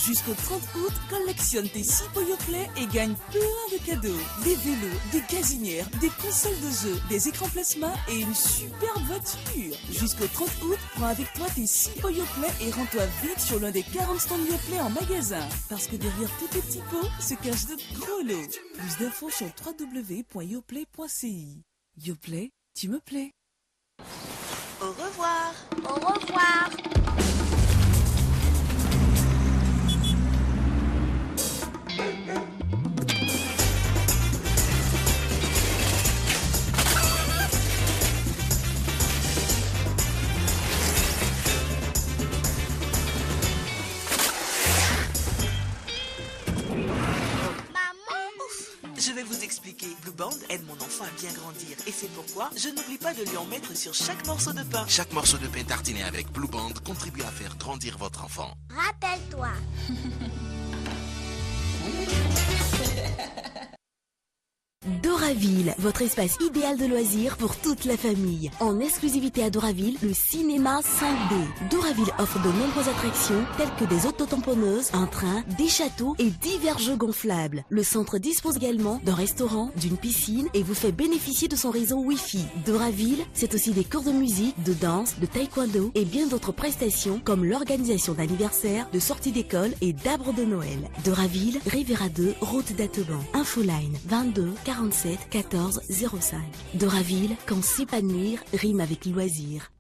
Jusqu'au 30 août, collectionne tes 6 Poyoplay et gagne plein de cadeaux. Des vélos, des gazinières, des consoles de jeux, des écrans plasma et une superbe voiture. Jusqu'au 30 août, prends avec toi tes 6 Poyoplay et rends-toi vite sur l'un des 40 stands Yoplait en magasin. Parce que derrière tous tes petits pots se cachent de gros lots. Plus d'infos sur www.yoplait.ci. Yoplait, tu me plais. Au revoir. Au revoir. Je vais vous expliquer. Blue Band aide mon enfant à bien grandir. Et c'est pourquoi je n'oublie pas de lui en mettre sur chaque morceau de pain. Chaque morceau de pain tartiné avec Blue Band contribue à faire grandir votre enfant. Rappelle-toi. Doraville, votre espace idéal de loisirs pour toute la famille. En exclusivité à Doraville, le cinéma 5D. Doraville offre de nombreuses attractions telles que des autotamponneuses, un train, des châteaux et divers jeux gonflables. Le centre dispose également d'un restaurant, d'une piscine et vous fait bénéficier de son réseau Wi-Fi. Doraville, c'est aussi des cours de musique, de danse, de taekwondo et bien d'autres prestations comme l'organisation d'anniversaires, de sorties d'école et d'arbres de Noël. Doraville, Rivera 2, route d'Atteban. Infoline 22 47 14 05. Doraville, quand s'épanouir rime avec loisir.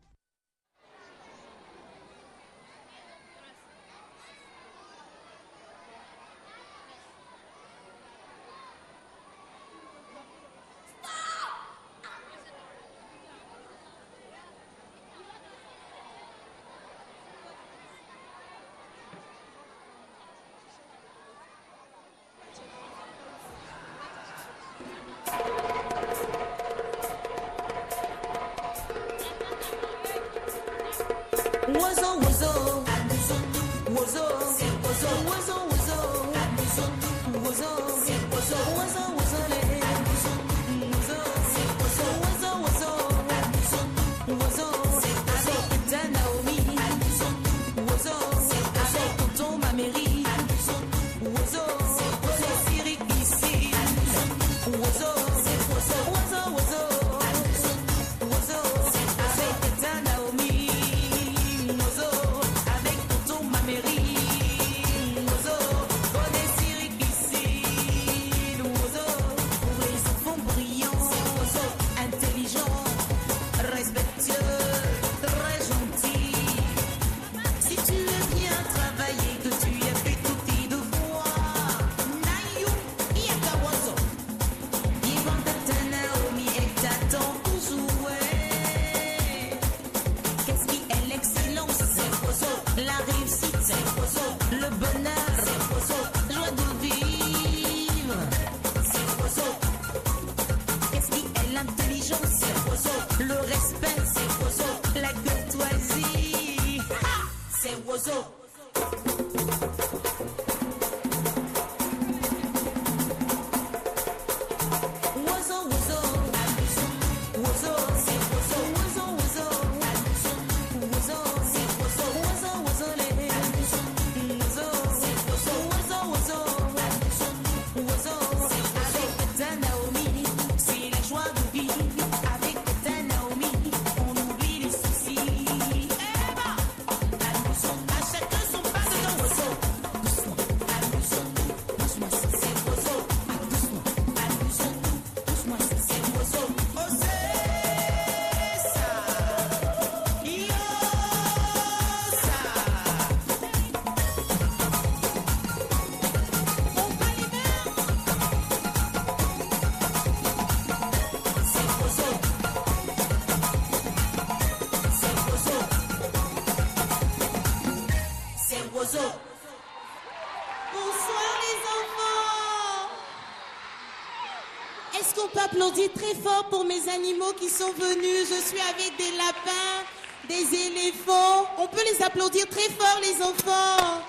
Est-ce qu'on peut applaudir très fort pour mes animaux qui sont venus? Je suis avec des lapins, des éléphants. On peut les applaudir très fort, les enfants.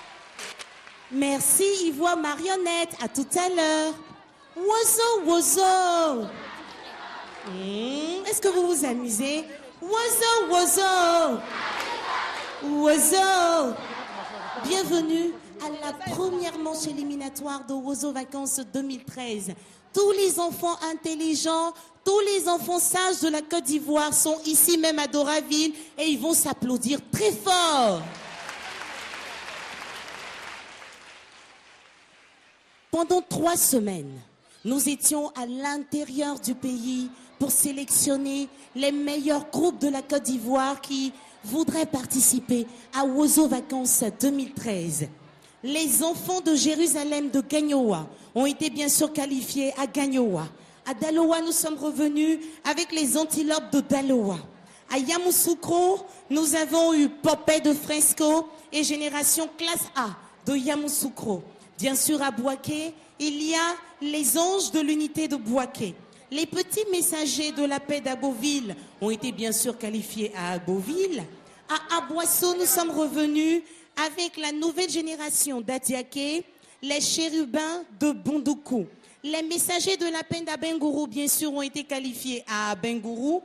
Merci, Ivoire Marionnette. À tout à l'heure. Oiseau, oiseau. Est-ce que vous vous amusez? Oiseau, oiseau. Oiseau. Bienvenue à la première manche éliminatoire de Wozo Vacances 2013. Tous les enfants intelligents, tous les enfants sages de la Côte d'Ivoire sont ici même à Doraville et ils vont s'applaudir très fort. Pendant 3 semaines, nous étions à l'intérieur du pays pour sélectionner les meilleurs groupes de la Côte d'Ivoire qui voudraient participer à Wozo Vacances 2013. Les enfants de Jérusalem de Gagnoa ont été bien sûr qualifiés à Gagnoa. À Daloa, nous sommes revenus avec les antilopes de Daloa. À Yamoussoukro, nous avons eu Popet de Fresco et Génération Classe A de Yamoussoukro. Bien sûr, à Bouaké, il y a les anges de l'unité de Bouaké. Les petits messagers de la paix d'Aboville ont été bien sûr qualifiés à Aboville. À Aboisseau, nous sommes revenus avec la nouvelle génération d'Adiaké, les chérubins de Bondoukou. Les messagers de la paix d'Abengourou, bien sûr, ont été qualifiés à Abengourou.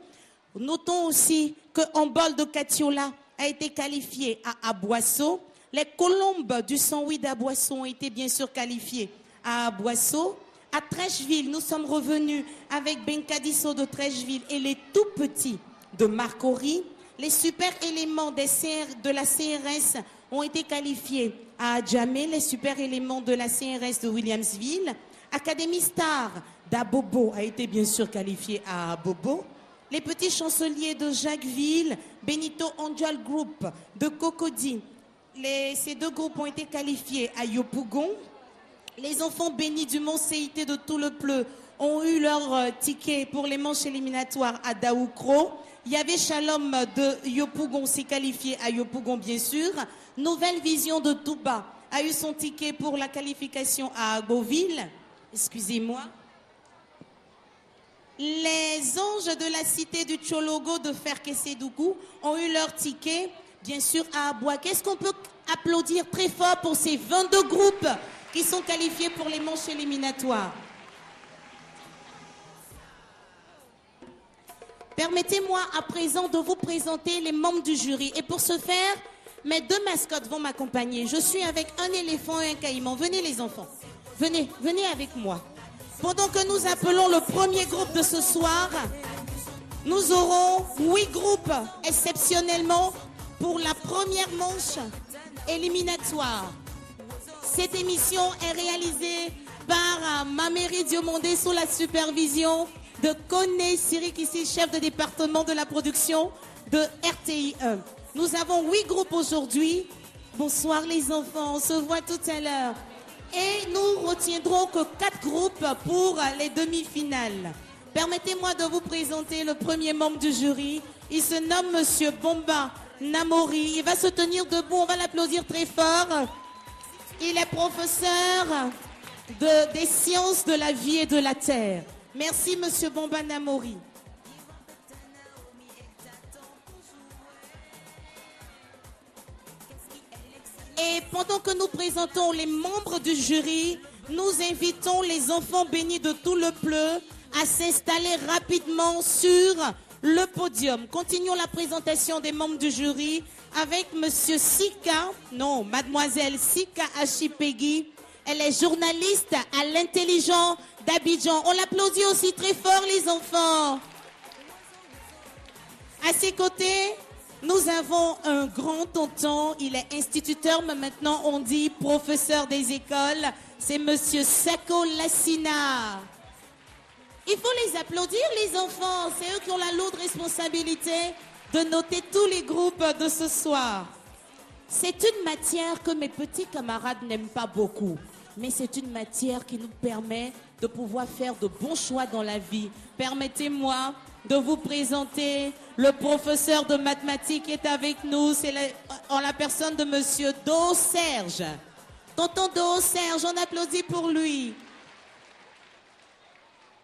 Notons aussi que Ambol de Katiola a été qualifié à Aboisseau. Les colombes du Sanwi d'Aboisseau ont été bien sûr qualifiés à Aboisseau. À Trècheville, nous sommes revenus avec Benkadisso de Trècheville et les tout petits de Marcory. Les super éléments de la CRS ont été qualifiés à Adjamé, les super éléments de la CRS de Williamsville. Académie Star d'Abobo a été bien sûr qualifié à Abobo. Les petits chanceliers de Jacquesville, Benito Angel Group de Cocody. Ces 2 groupes ont été qualifiés à Yopougon. Les enfants bénis du Mont CIT de Tout-le-Pleu ont eu leur ticket pour les manches éliminatoires à Daoukro. Il y avait Shalom de Yopougon, s'est qualifié à Yopougon bien sûr. Nouvelle Vision de Touba a eu son ticket pour la qualification à Agoville. Excusez-moi. Les anges de la cité du Tchologo de Ferkesedougou ont eu leur ticket, bien sûr, à Abouaké. Est-ce qu'on peut applaudir très fort pour ces 22 groupes qui sont qualifiés pour les manches éliminatoires? Permettez-moi à présent de vous présenter les membres du jury. Et pour ce faire, mes 2 mascottes vont m'accompagner. Je suis avec un éléphant et un caïman. Venez les enfants. Venez, venez avec moi. Pendant que nous appelons le premier groupe de ce soir, nous aurons 8 groupes exceptionnellement pour la première manche éliminatoire. Cette émission est réalisée par Maméry Diomondé sous la supervision de Koné Sirik, ici chef de département de la production de RTI 1. Nous avons 8 groupes aujourd'hui. Bonsoir les enfants, on se voit tout à l'heure. Et nous retiendrons que 4 groupes pour les demi-finales. Permettez-moi de vous présenter le premier membre du jury. Il se nomme Monsieur Bomba Namori. Il va se tenir debout, on va l'applaudir très fort. Il est professeur des sciences de la vie et de la terre. Merci Monsieur Bomba Namori. Et pendant que nous présentons les membres du jury, nous invitons les enfants bénis de Tout-le-Pleu à s'installer rapidement sur le podium. Continuons la présentation des membres du jury avec Monsieur Sika, non, Mademoiselle Sika Achipegui. Elle est journaliste à l'Intelligent d'Abidjan. On l'applaudit aussi très fort les enfants. À ses côtés, nous avons un grand tonton, il est instituteur, mais maintenant on dit professeur des écoles. C'est Monsieur Sako Lassina. Il faut les applaudir les enfants, c'est eux qui ont la lourde responsabilité de noter tous les groupes de ce soir. C'est une matière que mes petits camarades n'aiment pas beaucoup, mais c'est une matière qui nous permet de pouvoir faire de bons choix dans la vie. Permettez-moi de vous présenter le professeur de mathématiques qui est avec nous. C'est en la personne de Monsieur Do Serge. Tonton Do Serge, on applaudit pour lui.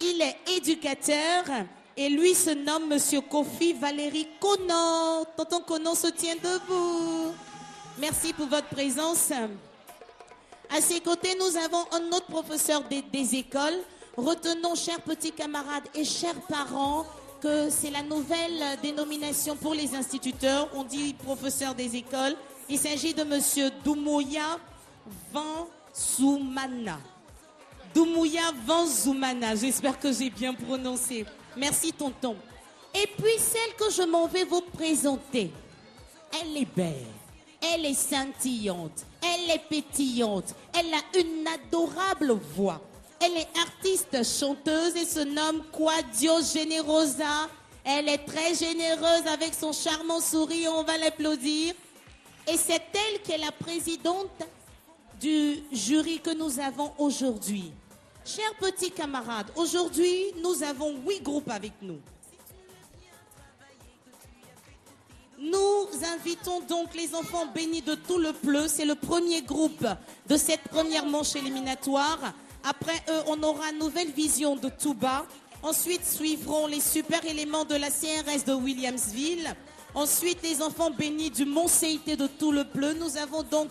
Il est éducateur et lui se nomme Monsieur Kofi Valérie Konan. Tonton Konan se tient debout. Merci pour votre présence. À ses côtés, nous avons un autre professeur des écoles. Retenons, chers petits camarades et chers parents, que c'est la nouvelle dénomination pour les instituteurs. On dit professeur des écoles. Il s'agit de Monsieur Doumoya Vanzoumana. Doumouya Vanzoumana, j'espère que j'ai bien prononcé. Merci tonton. Et puis celle que je m'en vais vous présenter, elle est belle, elle est scintillante, elle est pétillante, elle a une adorable voix. Elle est artiste chanteuse et se nomme Quadio Generosa. Elle est très généreuse avec son charmant sourire, on va l'applaudir. Et c'est elle qui est la présidente du jury que nous avons aujourd'hui. Chers petits camarades, aujourd'hui, nous avons 8 groupes avec nous. Nous invitons donc les enfants bénis de tout le Pleu. C'est le premier groupe de cette première manche éliminatoire. Après eux, on aura Nouvelle Vision de Touba. Ensuite, suivront les super éléments de la CRS de Williamsville. Ensuite, les enfants bénis du Mont-CIT de tout le Pleu. Nous avons donc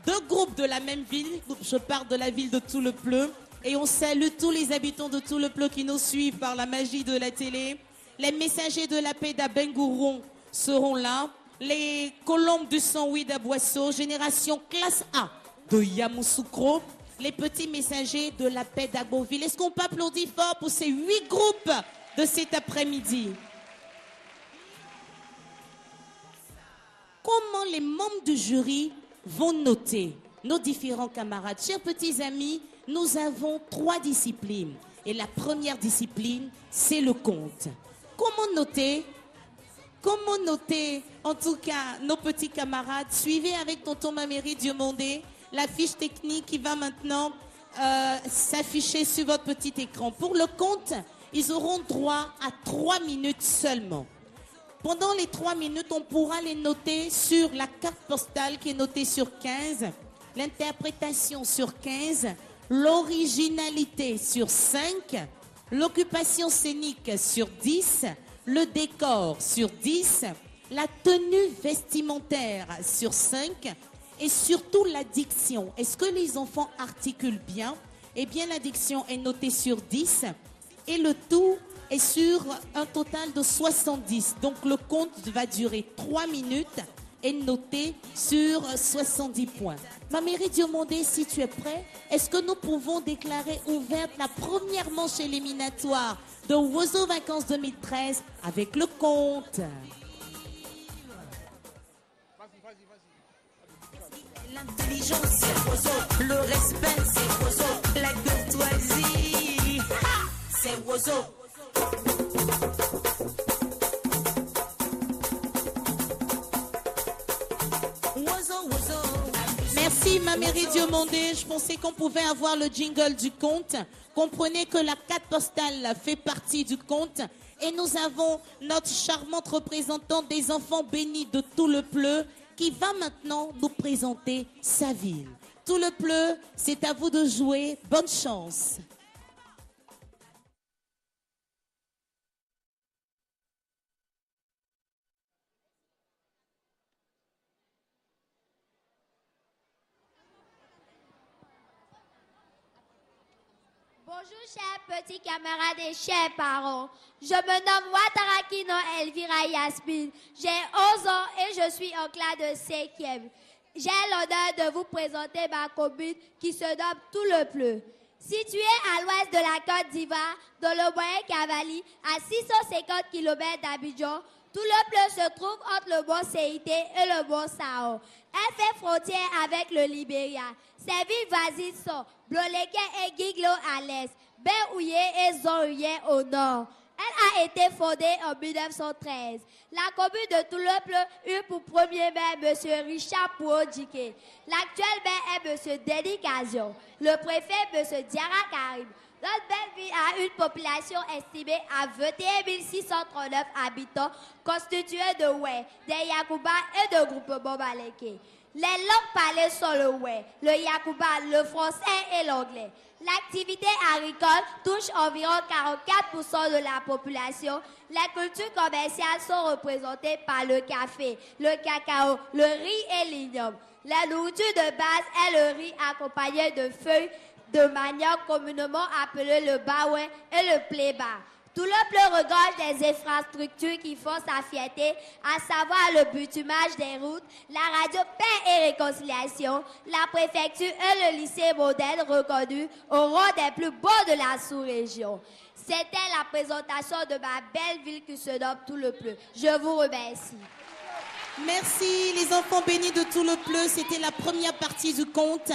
2 groupes de la même ville. Je parle de la ville de tout le Pleu. Et on salue tous les habitants de tout le Pleu qui nous suivent par la magie de la télé. Les messagers de la paix d'Abengouron seront là. Les colombes du sang-oui d'Aboisseau. Génération classe A de Yamoussoukro. Les petits messagers de la paix d'Agboville. Est-ce qu'on peut applaudir fort pour ces 8 groupes de cet après-midi? Comment les membres du jury vont noter nos différents camarades? Chers petits amis, nous avons 3 disciplines. Et la première discipline, c'est le conte. Comment noter? Comment noter, en tout cas, nos petits camarades? Suivez avec tonton Maméry Diomondé la fiche technique qui va maintenant s'afficher sur votre petit écran. Pour le conte, ils auront droit à 3 minutes seulement. Pendant les 3 minutes, on pourra les noter sur la carte postale qui est notée sur 15, l'interprétation sur 15, l'originalité sur 5, l'occupation scénique sur 10, le décor sur 10, la tenue vestimentaire sur 5 et surtout la diction. Est-ce que les enfants articulent bien? Eh bien, la diction est notée sur 10 et le tout est sur un total de 70. Donc, le conte va durer 3 minutes et noté sur 70 points. Maméry Diomondé, si tu es prêt, est-ce que nous pouvons déclarer ouverte la première manche éliminatoire de Wozo Vacances 2013 avec le conte? L'intelligence, c'est Wozo. Le respect, c'est Wozo. La courtoisie, c'est Wozo. Merci Maméry Diomondé. Je pensais qu'on pouvait avoir le jingle du conte. Comprenez que la carte postale fait partie du conte. Et nous avons notre charmante représentante des enfants bénis de tout le Pleu qui va maintenant nous présenter sa ville. Tout le Pleu, c'est à vous de jouer. Bonne chance. Bonjour chers petits camarades et chers parents. Je me nomme Watarakino Elvira Yasmine. J'ai 11 ans et je suis en classe de 5e. J'ai l'honneur de vous présenter ma commune qui se nomme Tout le Pleu. Située à l'ouest de la Côte d'Ivoire, dans le moyen Cavali, à 650 km d'Abidjan, Tout le Pleu se trouve entre le mont Céité et le mont Sao. Elle fait frontière avec le Libéria. Ses villes voisines sont Bloleke et Giglo à l'est, Béouye et Zonouye au nord. Elle a été fondée en 1913. La commune de Tout le Pleu eut pour premier maire M. Richard Pouodjike. L'actuel maire est M. Denis Kazion. Le préfet M. Diara Karim. Notre belle ville a une population estimée à 21 639 habitants, constituée de Oué, des Yakouba et de groupements Maleke. Les langues parlées sont le Oué, le Yakouba, le français et l'anglais. L'activité agricole touche environ 44% de la population. Les cultures commerciales sont représentées par le café, le cacao, le riz et l'igname. La nourriture de base est le riz accompagné de feuilles de manioc communément appelé le baouin et le pléba. Tout le bleu regorge des infrastructures qui font sa fierté, à savoir le bitumage des routes, la radio Paix et Réconciliation, la préfecture et le lycée modèle reconnu au rang des plus beaux de la sous-région. C'était la présentation de ma belle ville qui se nomme Tout le Pleu. Je vous remercie. Merci les enfants bénis de Tout le Pleu. C'était la première partie du conte.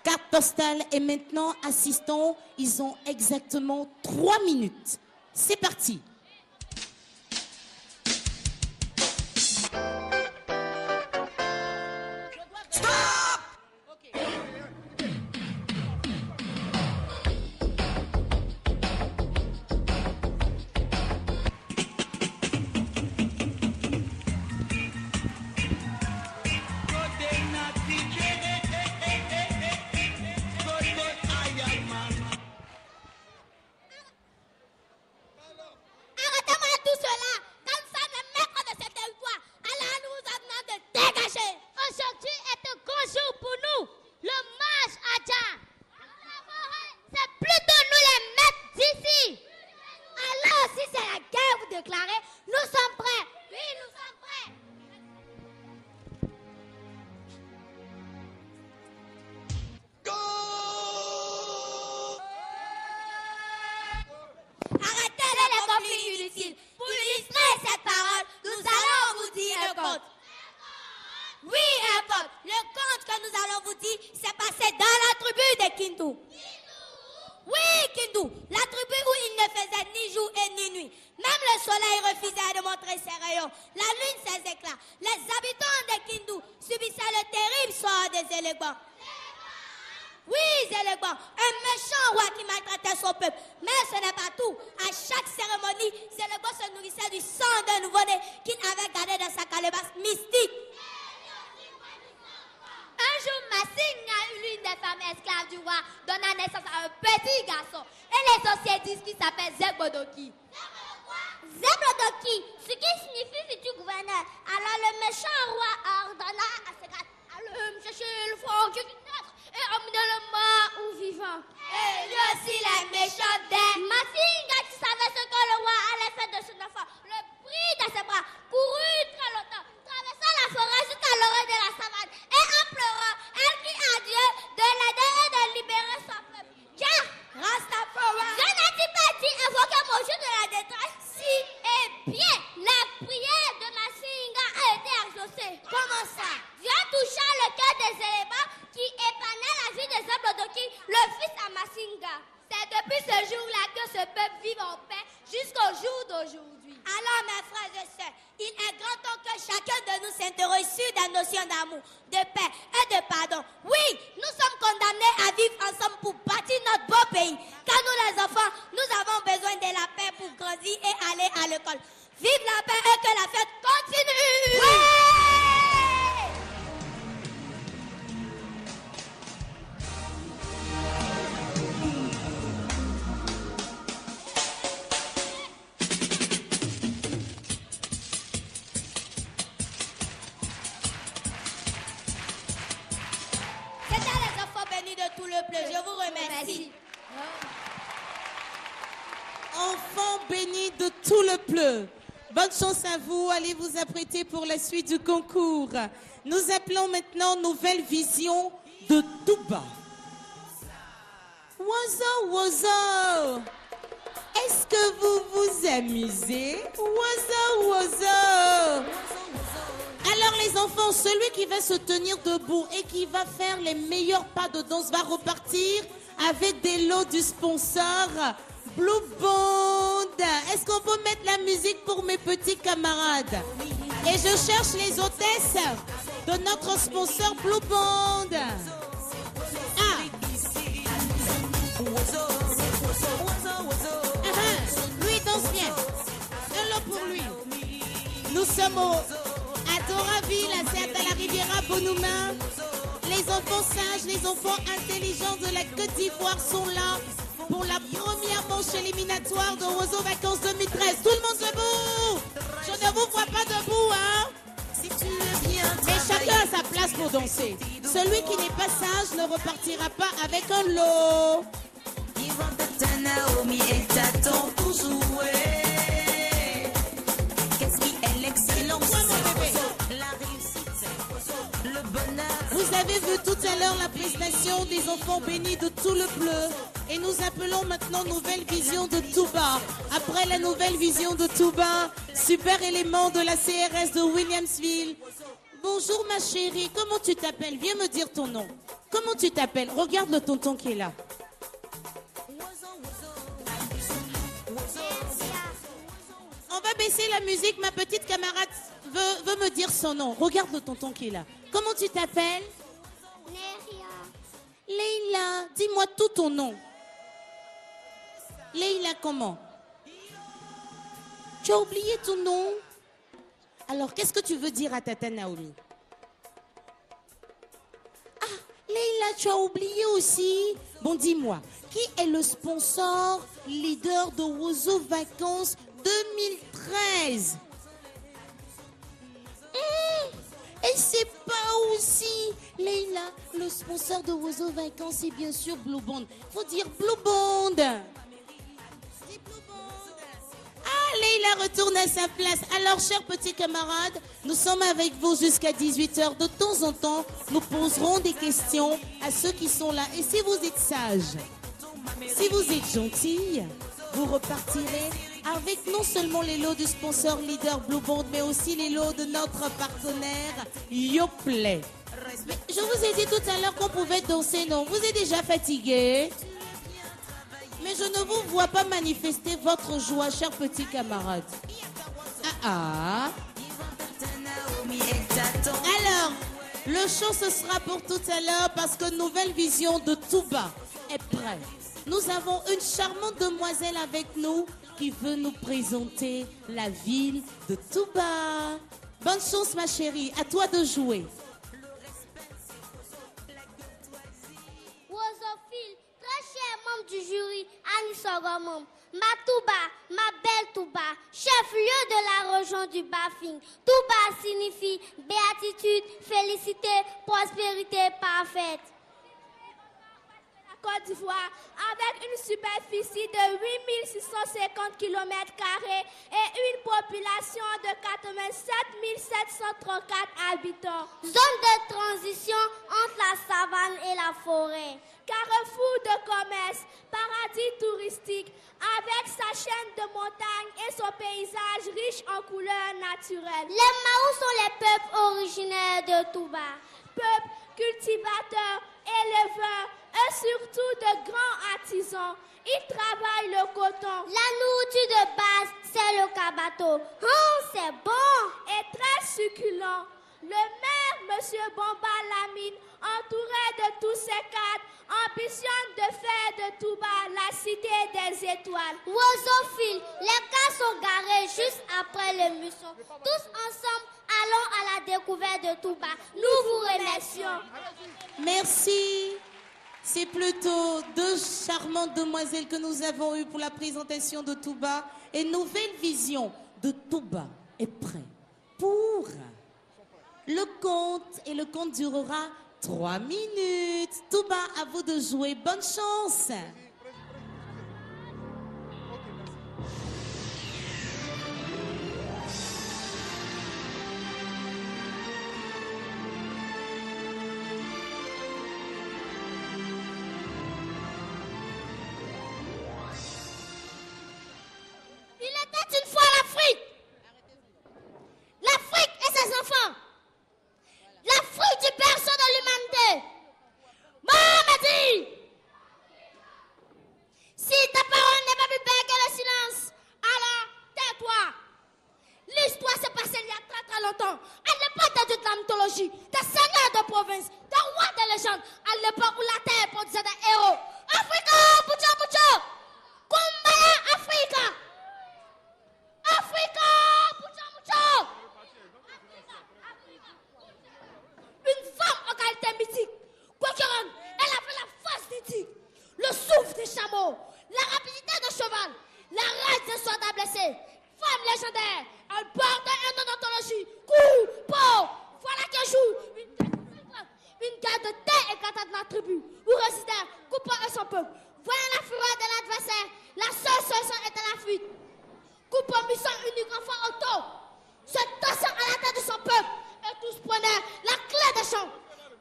Carte postale. Et maintenant, assistons, ils ont exactement 3 minutes. C'est parti. Allez vous apprêter pour la suite du concours. Nous appelons maintenant Nouvelle Vision de Touba. Oiseau, oiseau, est-ce que vous vous amusez? Oiseau, oiseau. Alors les enfants, celui qui va se tenir debout et qui va faire les meilleurs pas de danse va repartir avec des lots du sponsor Blue Band. Est-ce qu'on peut mettre la musique pour mes petits camarades? Et je cherche les hôtesses de notre sponsor Blue Band. Lui danse bien. Un lot pour lui. Nous sommes à Doraville, c'est à la Riviera Bonoumin. Les enfants sages, les enfants intelligents de la Côte d'Ivoire sont là pour la première manche éliminatoire de Oiseau Vacances 2013. Tout le monde debout. Je ne vous vois pas debout, hein. Mais chacun a sa place pour danser. Celui qui n'est pas sage ne repartira pas avec un lot. Naomi et t'attends pour jouer. avez vu tout à l'heure la prestation des enfants bénis de tout le bleu. Et nous appelons maintenant Nouvelle Vision de Touba. Après la Nouvelle Vision de Touba, super élément de la CRS de Williamsville. Bonjour ma chérie, comment tu t'appelles? Viens me dire ton nom. Comment tu t'appelles? Regarde le tonton qui est là. On va baisser la musique, ma petite camarade veut me dire son nom. Regarde le tonton qui est là. Comment tu t'appelles? Leïla, dis-moi tout ton nom. Leïla comment? Tu as oublié ton nom? Alors, qu'est-ce que tu veux dire à Tata Naomi? Ah, Leïla, tu as oublié aussi. Bon, dis-moi, qui est le sponsor leader de Wozo Vacances 2013? Et c'est pas aussi, Leïla, le sponsor de Wozo Vacances, c'est bien sûr Blue Bond. Faut dire Blue Bond. Ah, Leïla retourne à sa place. Alors, chers petits camarades, nous sommes avec vous jusqu'à 18h. De temps en temps, nous poserons des questions à ceux qui sont là. Et si vous êtes sages, si vous êtes gentils, vous repartirez avec non seulement les lots du sponsor leader Blue Bond, mais aussi les lots de notre partenaire Yoplait. Je vous ai dit tout à l'heure qu'on pouvait danser, non? Vous êtes déjà fatigué? Mais je ne vous vois pas manifester votre joie, chers petits camarades. Alors, le show ce sera pour tout à l'heure parce que Nouvelle Vision de Touba est prêt. Nous avons une charmante demoiselle avec nous qui veut nous présenter la ville de Touba. Bonne chance ma chérie, à toi de jouer. Wozophile, très cher membre du jury, Annie Sogomom, ma Touba, ma belle Touba, chef-lieu de la région du Bafing. Touba signifie béatitude, félicité, prospérité parfaite. Côte d'Ivoire, avec une superficie de 8650 km² et une population de 87 734 habitants. Zone de transition entre la savane et la forêt. Carrefour de commerce, paradis touristique, avec sa chaîne de montagnes et son paysage riche en couleurs naturelles. Les Maous sont les peuples originaires de Touba. Peuples cultivateurs, éleveurs, et surtout de grands artisans. Ils travaillent le coton. La nourriture de base, c'est le kabato. Oh, c'est bon et très succulent. Le maire, M. Bomba Lamine, entouré de tous ses cadres, ambitionne de faire de Touba la cité des étoiles. Wozophile, les cas sont garés juste après l'émission. Tous ensemble, allons à la découverte de Touba. Nous vous remercions. Merci. C'est plutôt deux charmantes demoiselles que nous avons eues pour la présentation de Touba. Et Nouvelle Vision de Touba est prêt pour le conte. Et le conte durera 3 minutes. Touba, à vous de jouer. Bonne chance.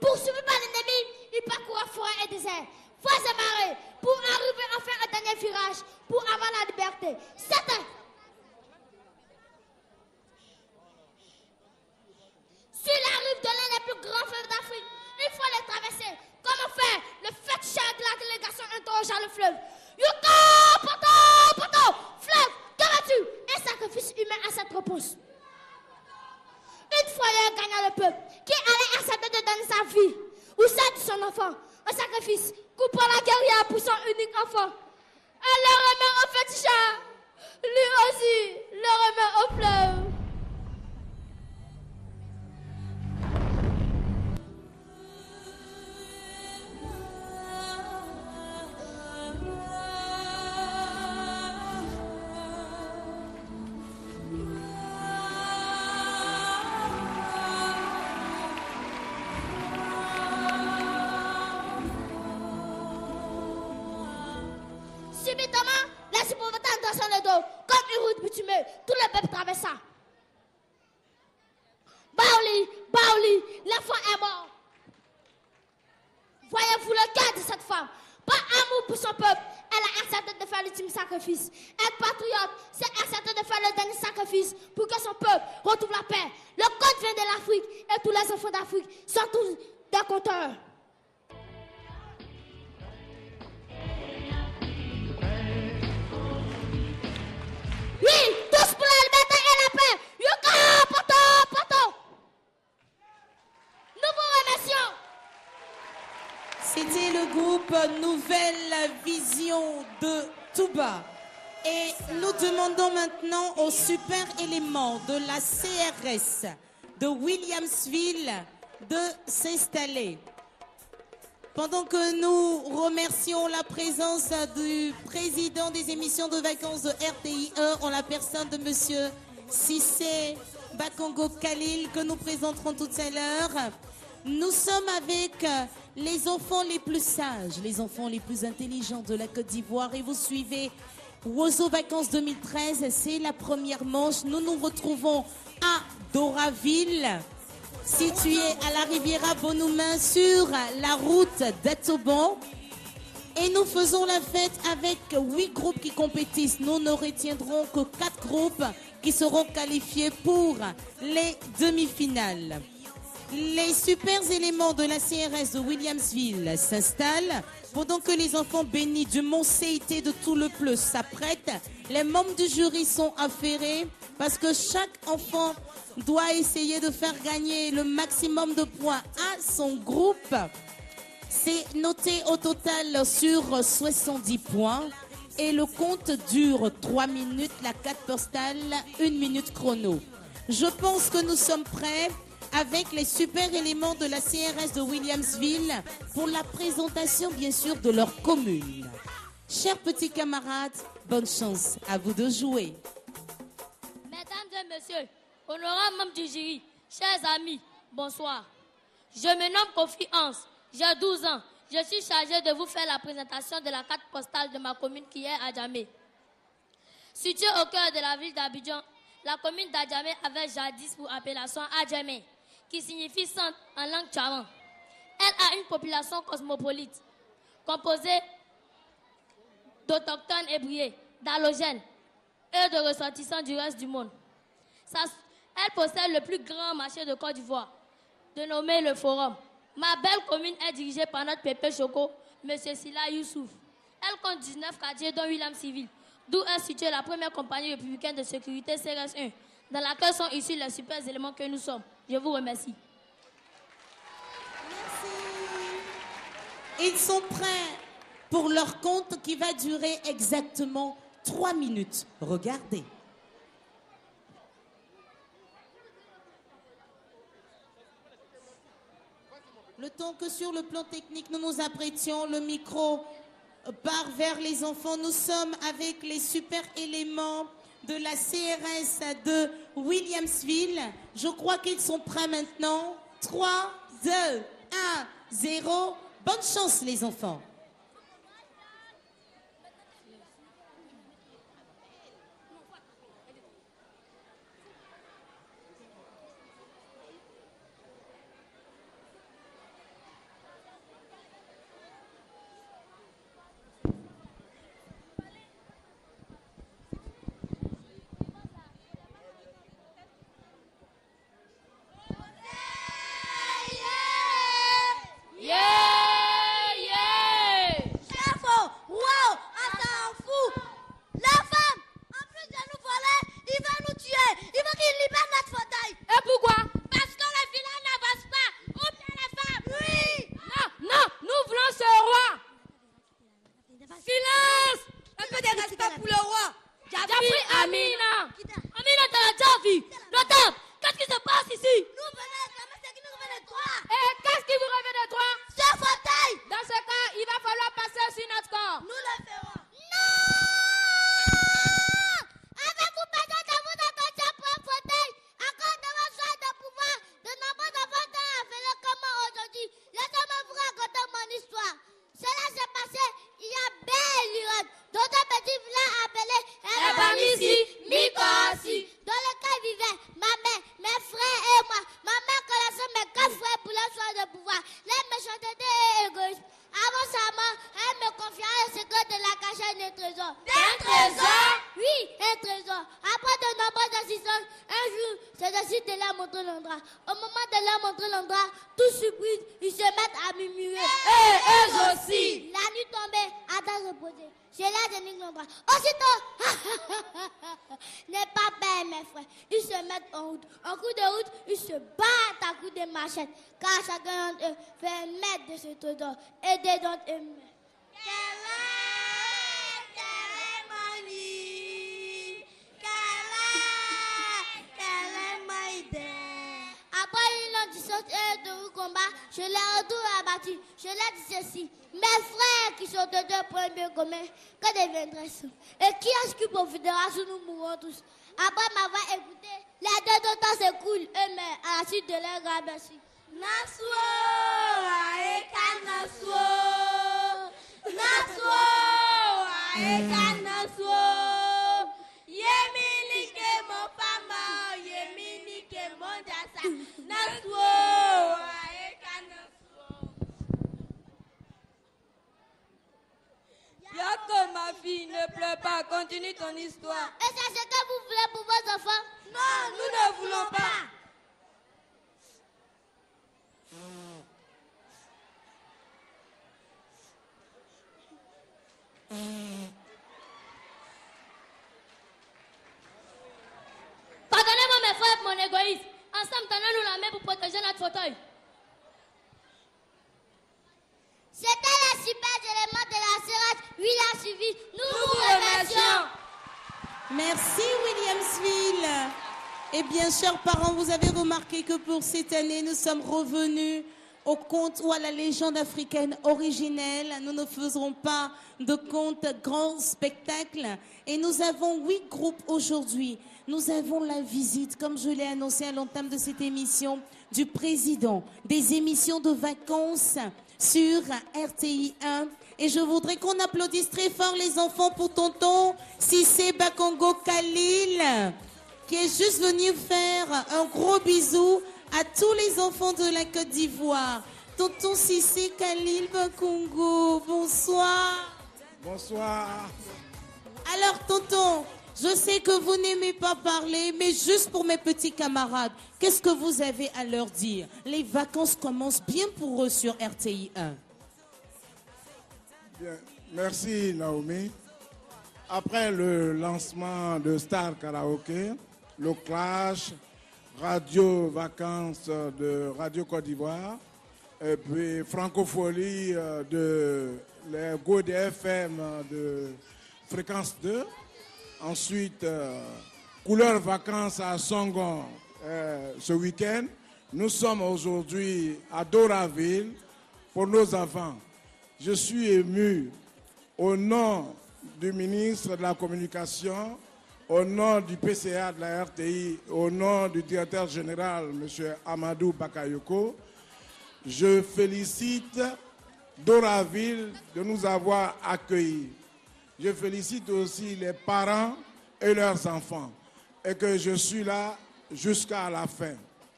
Poursuivi par l'ennemi, il parcourra forêt et désert, voies et marées, pour arriver enfin au dernier virage, pour avoir la liberté. C'était sur la rive de l'un des plus grands fleuves d'Afrique. Il faut les traverser. Comment faire? Le fait chef de la délégation interrogea le fleuve. Yuka, poto, poto, fleuve, que veux-tu? Un sacrifice humain à cette réponse. Une fois il gagna le peuple, qui allait accepter de donner sa vie, ou celle de son enfant, un sacrifice, coupant la guerrière pour son unique enfant. Elle le remet au fétichat, lui aussi le remet au fleuve. Subitement, la supportante dans son dos, comme une route bitumée, tout le peuple traversa. Baouli, Baouli, l'enfant est mort. Voyez-vous le cœur de cette femme? Par amour pour son peuple, elle a accepté de faire l'ultime sacrifice. Être patriote, c'est accepter de faire le dernier sacrifice pour que son peuple retrouve la paix. Le code vient de l'Afrique et tous les enfants d'Afrique sont tous des compteurs. Oui, tous pour la liberté et la paix. Yuka, poto, poto. Nous vous remercions. C'était le groupe Nouvelle Vision de Touba. Et nous demandons maintenant aux super éléments de la CRS de Williamsville de s'installer. Pendant que nous remercions la présence du président des émissions de vacances de RTI 1 en la personne de monsieur Sissé Bakongo Khalil que nous présenterons tout à l'heure, nous sommes avec les enfants les plus sages, les enfants les plus intelligents de la Côte d'Ivoire et vous suivez Wozo Vacances 2013, c'est la première manche. Nous nous retrouvons à Doraville, situé à la Riviera Bonoumin sur la route d'Atoban. Et nous faisons la fête avec 8 groupes qui compétissent. Nous ne retiendrons que 4 groupes qui seront qualifiés pour les demi-finales. Les super éléments de la CRS de Williamsville s'installent pendant que les enfants bénis du Mont CIT de tout le Pleu s'apprêtent. Les membres du jury sont affairés parce que chaque enfant doit essayer de faire gagner le maximum de points à son groupe. C'est noté au total sur 70 points et le compte dure 3 minutes, la carte postale 1 minute chrono. Je pense que nous sommes prêts avec les super éléments de la CRS de Williamsville pour la présentation bien sûr de leur commune. Chers petits camarades, bonne chance à vous de jouer. Mesdames et messieurs, honorables membres du jury, chers amis, bonsoir. Je me nomme Kofi Hans, j'ai 12 ans. Je suis chargé de vous faire la présentation de la carte postale de ma commune qui est Adjamé. Située au cœur de la ville d'Abidjan, la commune d'Adjamé avait jadis pour appellation Adjamé, qui signifie centre en langue tcharan. Elle a une population cosmopolite, composée d'autochtones ébriés, d'allogènes et de ressortissants du reste du monde. Elle possède le plus grand marché de Côte d'Ivoire, dénommé le Forum. Ma belle commune est dirigée par notre pépé Choco, M. Sila Youssouf. Elle compte 19 quartiers, dont William Civil, d'où est située la première compagnie républicaine de sécurité CRS1, dans laquelle sont issus les super éléments que nous sommes. Je vous remercie. Merci. Ils sont prêts pour leur compte qui va durer exactement 3 minutes. Regardez. Le temps que sur le plan technique, nous nous apprêtions, le micro part vers les enfants. Nous sommes avec les super éléments de la CRS de Williamsville. Je crois qu'ils sont prêts maintenant. 3, 2, 1, 0. Bonne chance les enfants. fois. Les méchancetés égoïstes. Avant sa mort, elle me confia le secret de la cachette des trésors. Des trésors? Oui, un trésor. Après de nombreuses assistances, un jour, c'est ainsi de leur montrer l'endroit. Au moment de leur montrer l'endroit, tout surprise, ils se mettent à murmurer. Et eux aussi. La nuit tombée, Adam se posait. J'ai l'air de l'endroit. Aussitôt, n'est pas peur, mes frères. Ils se mettent en route. En coup de route, ils se battent à coups de machette. Car chacun d'entre eux fait un mètre de ce trésor. Et des dents eux-mêmes. Après une longue distance et de combat, je les retrouve abattus. Je leur dis ceci. Mes frères qui sont de deux points bien communs, que deviendrait-ce? Et qui est-ce qui profitera si nous mourrons tous? Après m'avoir écouté, les deux autres s'écoulent eux-mêmes à la suite de leur grand merci. Naswo, aeka naswo. Naswo, aeka naswo. Yemini ke mon fama, yemini ke mon dasa. Naswo, aeka naswo. Yako, ma fille, ne pleure pas, continue ton histoire. Et c'est ce que vous voulez pour vos enfants? Non, nous ne voulons pas. Pardonnez-moi mes frères pour mon égoïsme. Ensemble, tenons-nous la main pour protéger notre fauteuil. C'était le super élément de la séance. Oui, la suivi. Nous vous remercions. Merci Williamsville. Eh bien, chers parents, vous avez remarqué que pour cette année, nous sommes revenus au conte ou à la légende africaine originelle. Nous ne faisons pas de conte grand spectacle. Et nous avons 8 groupes aujourd'hui. Nous avons la visite, comme je l'ai annoncé à l'entame de cette émission, du président des émissions de vacances sur RTI 1. Et je voudrais qu'on applaudisse très fort les enfants pour tonton Cissé Bakongo Khalil, qui est juste venu faire un gros bisou à tous les enfants de la Côte d'Ivoire. Tonton Cissé Khalil Bakongo, bonsoir. Bonsoir. Alors tonton, je sais que vous n'aimez pas parler, mais juste pour mes petits camarades, qu'est-ce que vous avez à leur dire? Les vacances commencent bien pour eux sur RTI 1. Bien. Merci Naomi. Après le lancement de Star Karaoke, le Clash, Radio Vacances de Radio Côte d'Ivoire, et puis Francophonie de les Go FM de Fréquence 2, ensuite Couleur Vacances à Songon ce week-end. Nous sommes aujourd'hui à Doraville pour nos enfants. Je suis ému au nom du ministre de la Communication, au nom du PCA de la RTI, au nom du directeur général, M. Amadou Bakayoko. Je félicite Doraville de nous avoir accueillis. Je félicite aussi les parents et leurs enfants et que je suis là jusqu'à la fin.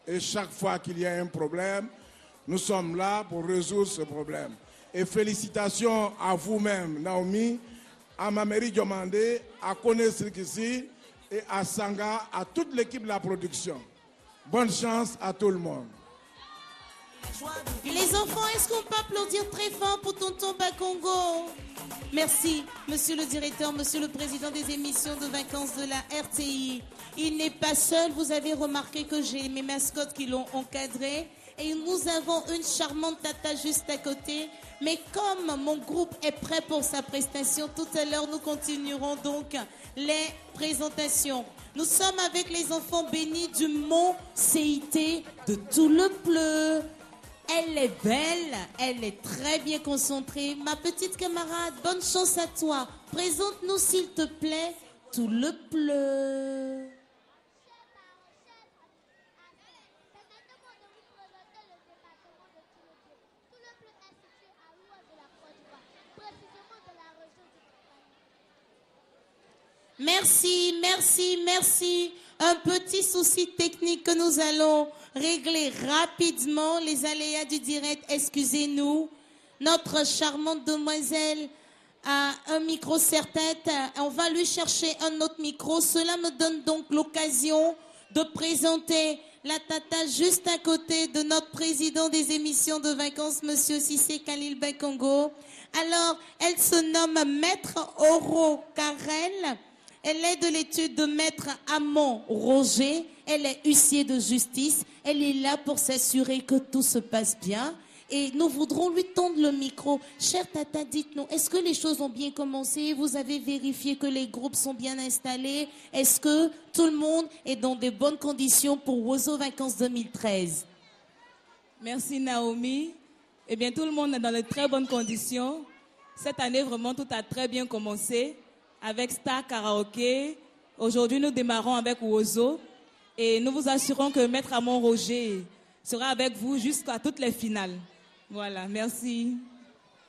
Et chaque fois qu'il y a un problème, nous sommes là pour résoudre ce problème. Et félicitations à vous-même, Naomi, à Mameri Diomandé, à Kone Srikisi et à Sanga, à toute l'équipe de la production. Bonne chance à tout le monde. Les enfants, est-ce qu'on peut applaudir très fort pour tonton Bakongo? Merci, monsieur le directeur, monsieur le président des émissions de vacances de la RTI. Il n'est pas seul, vous avez remarqué que j'ai mes mascottes qui l'ont encadré. Et nous avons une charmante tata juste à côté. Mais comme mon groupe est prêt pour sa prestation, tout à l'heure, nous continuerons donc les présentations. Nous sommes avec les enfants bénis du Mont CIT de tout le Pleu. Elle est belle, elle est très bien concentrée. Ma petite camarade, bonne chance à toi. Présente-nous s'il te plaît tout le Pleu. Merci, merci, merci. un petit souci technique que nous allons régler rapidement. Les aléas du direct, excusez-nous. Notre charmante demoiselle a un micro serre-tête. On va lui chercher un autre micro. Cela me donne donc l'occasion de présenter la tata juste à côté de notre président des émissions de vacances, Monsieur Cissé Khalil Bakongo. Alors, elle se nomme Maître Oro Karel. Elle est de l'étude de Maître Amon Roger. Elle est huissier de justice. Elle est là pour s'assurer que tout se passe bien. Et nous voudrons lui tendre le micro. Chère Tata, dites-nous, est-ce que les choses ont bien commencé? Vous avez vérifié que les groupes sont bien installés? Est-ce que tout le monde est dans de bonnes conditions pour Wozo Vacances 2013? Merci Naomi. Eh bien, tout le monde est dans de très bonnes conditions. Cette année, vraiment, tout a très bien commencé avec Star Karaoke. Aujourd'hui, nous démarrons avec Wozo. Et nous vous assurons que Maître Amon Roger sera avec vous jusqu'à toutes les finales. Voilà, merci.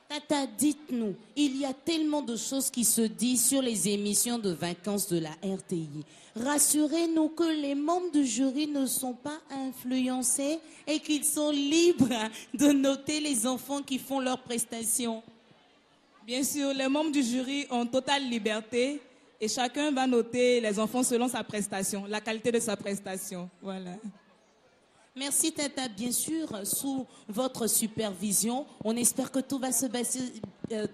Tata, dites-nous, il y a tellement de choses qui se disent sur les émissions de vacances de la RTI. Rassurez-nous que les membres du jury ne sont pas influencés et qu'ils sont libres de noter les enfants qui font leurs prestations. Bien sûr, les membres du jury ont totale liberté et chacun va noter les enfants selon sa prestation, la qualité de sa prestation. Voilà. Merci Tata, bien sûr, sous votre supervision. On espère que tout va se passer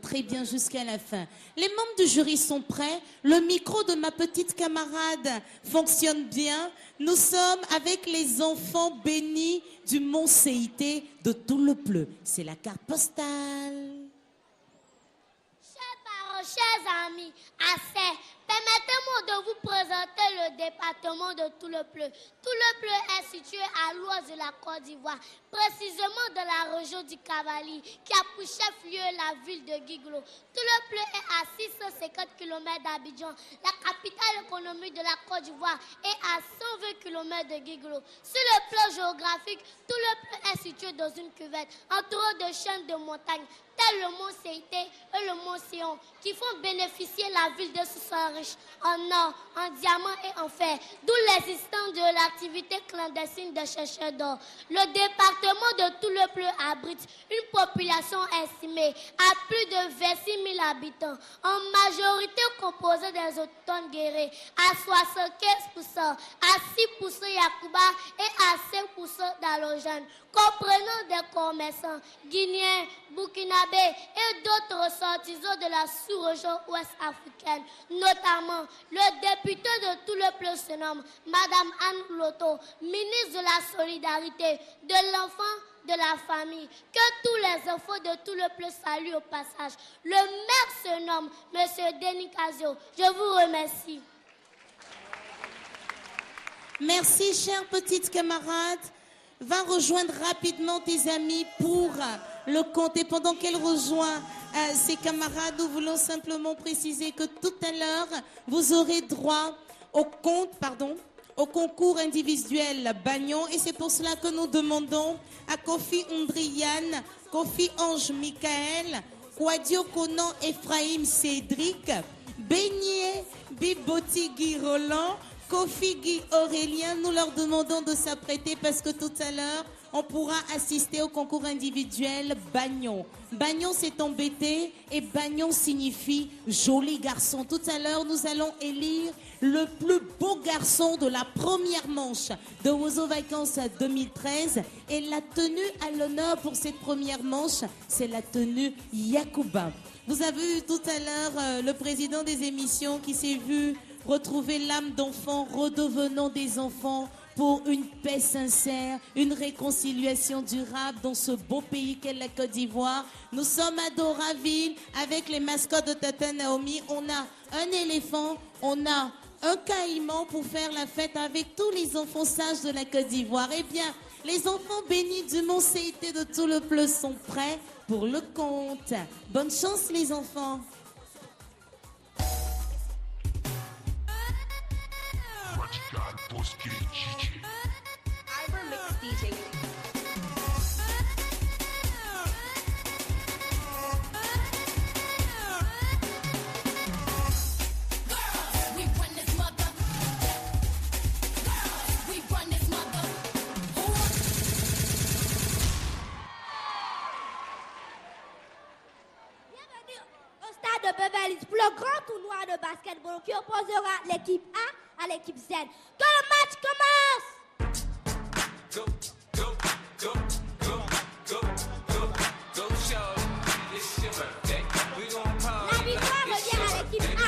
très bien jusqu'à la fin. Les membres du jury sont prêts. Le micro de ma petite camarade fonctionne bien. Nous sommes avec les enfants bénis du Mont Céité de Toulepleu. C'est la carte postale. Chers parents, chers amis, assez. Permettez-moi de vous présenter le département de Toulepleu. Toulepleu est situé à l'ouest de la Côte d'Ivoire, précisément dans la région du Cavali, qui a pour chef-lieu la ville de Guiglo. Toulepleu est à 650 km d'Abidjan, la capitale économique de la Côte d'Ivoire, et à 120 km de Guiglo. Sur le plan géographique, Toulepleu est situé dans une cuvette entourée de chaînes de montagnes, tels le mont Céité et le mont Sion, qui font bénéficier la ville de ce sol riche en or, en diamants et en fer, d'où l'existence de l'activité clandestine de chercheurs d'or. Le département de Toulepleu abrite une population estimée à plus de 26 000 habitants, en majorité composée des autochtones guerriers, à 75%, à 6% Yakuba et à 5% d'allogènes, comprenant des commerçants guinéens, burkinabés et d'autres ressortissants de la sous-région ouest africaine. Notamment, le député de Toulepleu se nomme Madame Anne Loto, ministre de la Solidarité, de l'Enfant, de la Famille. Que tous les enfants de Toulepleu saluent au passage. Le maire se nomme Monsieur Denis Cazio. Je vous remercie. Merci, chère petite camarade. Va rejoindre rapidement tes amis pour le compte. Et pendant qu'elle rejoint ses camarades, nous voulons simplement préciser que tout à l'heure, vous aurez droit au concours individuel Bagnon. Et c'est pour cela que nous demandons à Kofi Ondrian, Kofi Ange Michael, Kwadio Conan Ephraim Cédric, Beignet Biboti Guy Roland, Kofi Guy Aurélien, nous leur demandons de s'apprêter parce que tout à l'heure, on pourra assister au concours individuel Bagnon. Bagnon, c'est embêté et Bagnon signifie joli garçon. Tout à l'heure, nous allons élire le plus beau garçon de la première manche de Wozo Vacances 2013. Et la tenue à l'honneur pour cette première manche, c'est la tenue Yakuba. Vous avez vu tout à l'heure le président des émissions qui s'est vu retrouver l'âme d'enfant, redevenant des enfants pour une paix sincère, une réconciliation durable dans ce beau pays qu'est la Côte d'Ivoire. Nous sommes à Doraville avec les mascottes de Tata Naomi. On a un éléphant, on a un caïman pour faire la fête avec tous les enfants sages de la Côte d'Ivoire. Eh bien, les enfants bénis du Mont Céité de Toulepleu sont prêts pour le conte. Bonne chance les enfants. de Beverly pour le grand tournoi de basketball qui opposera l'équipe A à l'équipe Z. Que le match commence! Go, go, go, go, go, go, go, show. It's your birthday. We gon' party. La victoire revient à l'équipe A.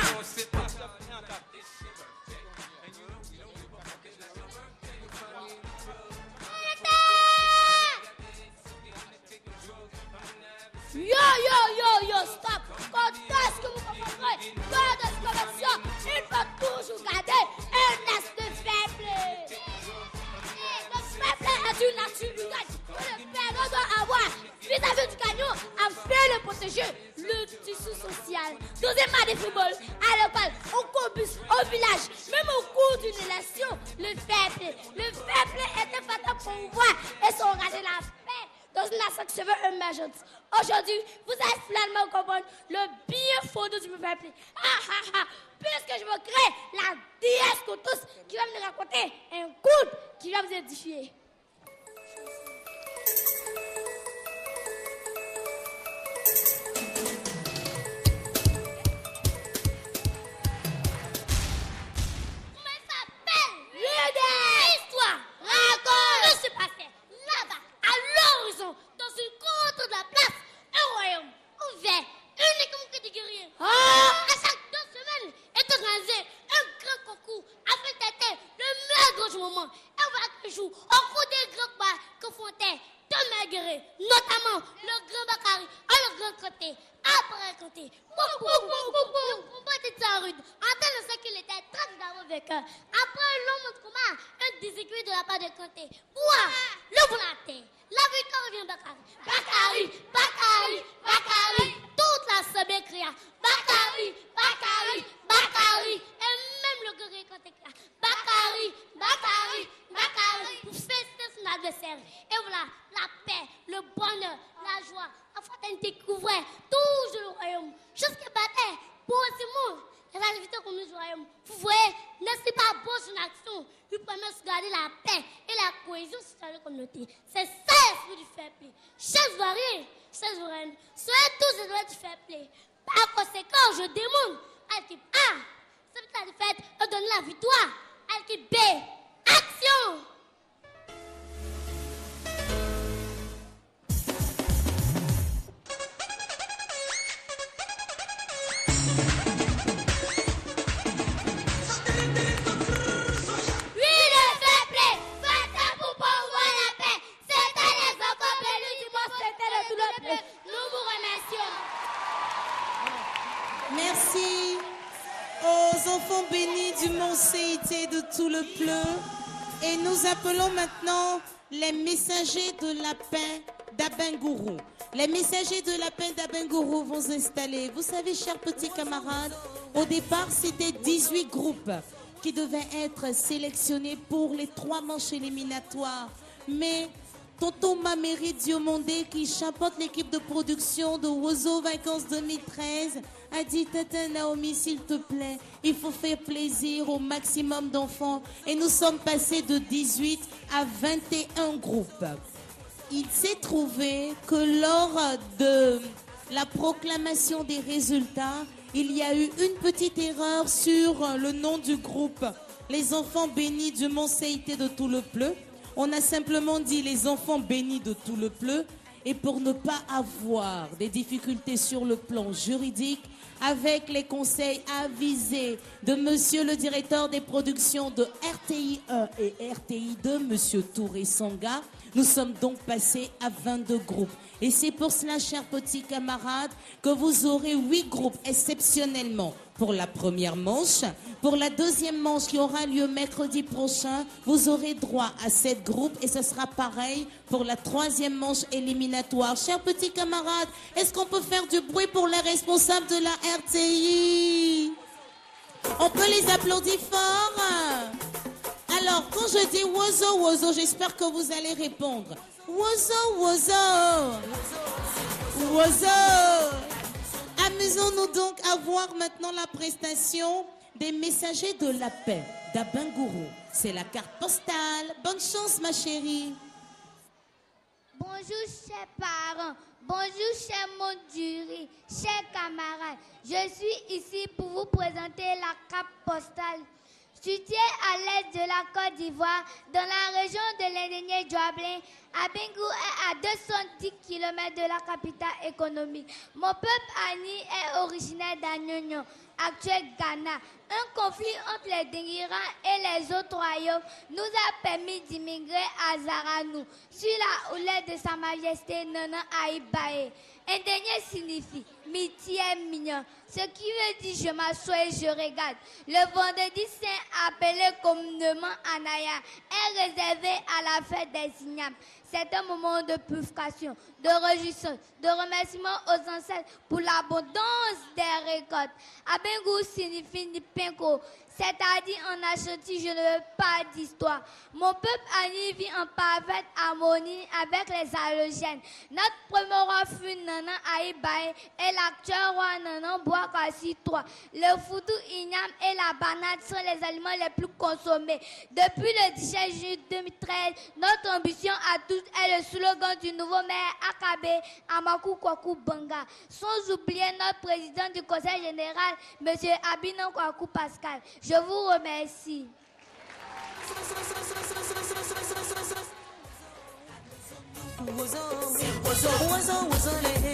Yo, stop! Quand est-ce que vous comprendrez que dans cette convention, il faut toujours garder un as de faible. Le faible est une nature humaine que le père doit avoir vis-à-vis du gagnant afin de protéger le tissu social. Deuxièmement, des football, à l'école, au campus, au village, même au cours d'une élection, le faible était fait pour voir et sauvegarder la paix dans une nation qui se veut émergente. Aujourd'hui, vous allez finalement comprendre le bien fondé du peuple. Puisque je veux créer la déesse que tous qui va me raconter un conte qui va vous édifier. Comment ça s'appelle? L'histoire raconte ce qui s'est passé là-bas, à l'horizon, dans une côte de la place, un royaume ouvert, uniquement que des guerriers. À chaque 2 semaines est organisé un grand concours afin d'être le meilleur du moment. Et voilà que joue au cours des grands combats que font de meilleurs guerriers, notamment le grand Bakary et le grand Côté. Après Côté, le combat était très rude. En tel sait qu'il était très d'abord vainqueur. Après un long combat, un déséquilibre de la part de Côté. Ouah, le volonté. La victoire revient Bakary. Bakary. Toute la semaine cria Bakary. Et même le guerrier Côté cria Bakary. Pour féliciter son adversaire. Et voilà, la paix, le bonheur, la joie. Afin de découvrir tout le royaume. Jusqu'à bataille, pour ce monde. Les activités communes du royaume. Vous voyez, n'est-ce pas beau son action? Il permet de garder la paix et la cohésion sociale de la communauté. C'est ça l'esprit du fair play. Chers variés, chers oreilles, soyez tous des droits du fair play. Par conséquent, je demande à l'équipe A, cette la défaite, de donner la victoire. À l'équipe B, action! Merci aux enfants bénis du Mont CIT de tout le Pleu. Et nous appelons maintenant les messagers de la paix d'Abengourou. Les messagers de la paix d'Abengourou vont s'installer. Vous savez, chers petits camarades, au départ, c'était 18 groupes qui devaient être sélectionnés pour les 3 manches éliminatoires. Mais Tonton Maméry Diomondé, qui chapeaute l'équipe de production de Wozo Vacances 2013, a dit: Tata Naomi, s'il te plaît, il faut faire plaisir au maximum d'enfants. Et nous sommes passés de 18 à 21 groupes. Il s'est trouvé que lors de la proclamation des résultats, il y a eu une petite erreur sur le nom du groupe. Les enfants bénis du Mont CIT de tout le Pleu. On a simplement dit les enfants bénis de tout le Pleu. Et pour ne pas avoir des difficultés sur le plan juridique, avec les conseils avisés de monsieur le directeur des productions de RTI 1 et RTI 2, monsieur Touré Sanga, nous sommes donc passés à 22 groupes. Et c'est pour cela, chers petits camarades, que vous aurez 8 groupes exceptionnellement pour la première manche. Pour la deuxième manche qui aura lieu mercredi prochain, vous aurez droit à 7 groupes et ce sera pareil pour la troisième manche éliminatoire. Chers petits camarades, est-ce qu'on peut faire du bruit pour les responsables de la RTI? On peut les applaudir fort? Alors, quand je dis Wozo, Wozo, j'espère que vous allez répondre. Wozo, Wozo. Wozo. Amusons-nous donc à voir maintenant la prestation des messagers de la paix d'Abengourou. C'est la carte postale. Bonne chance, ma chérie. Bonjour, chers parents. Bonjour, cher monde jury, chers camarades. Je suis ici pour vous présenter la carte postale. Située à l'est de la Côte d'Ivoire, dans la région de l'Indénié-Djoablin, Abingou est à 210 km de la capitale économique. Mon peuple Ani est originaire d'Anyonyo, actuel Ghana. Un conflit entre les Dingira et les autres royaumes nous a permis d'immigrer à Zaranou, sur la houlette de Sa Majesté Nana Aïbaé. Indénié signifie mitié mignon, ce qui veut dire je m'assois et je regarde. Le vendredi saint, appelé communément Anaya, est réservé à la fête des ignames. C'est un moment de purification, de réjouissance, de remerciement aux ancêtres pour l'abondance des récoltes. Abengou signifie Nipenko, c'est-à-dire en Ashanti, je ne veux pas d'histoire. Mon peuple Ani vit en parfaite harmonie avec les allogènes. Notre premier roi fut Nana Aïbaé et l'actuel roi Nana Bouakassi III. Le foudou igname et la banane sont les aliments les plus consommés. Depuis le 17 juillet 2013, notre ambition à tous est le slogan du nouveau maire Akabe Amakou Kwaku Banga. Sans oublier notre président du conseil général, M. Abinan Kwaku Pascal. Je vous remercie.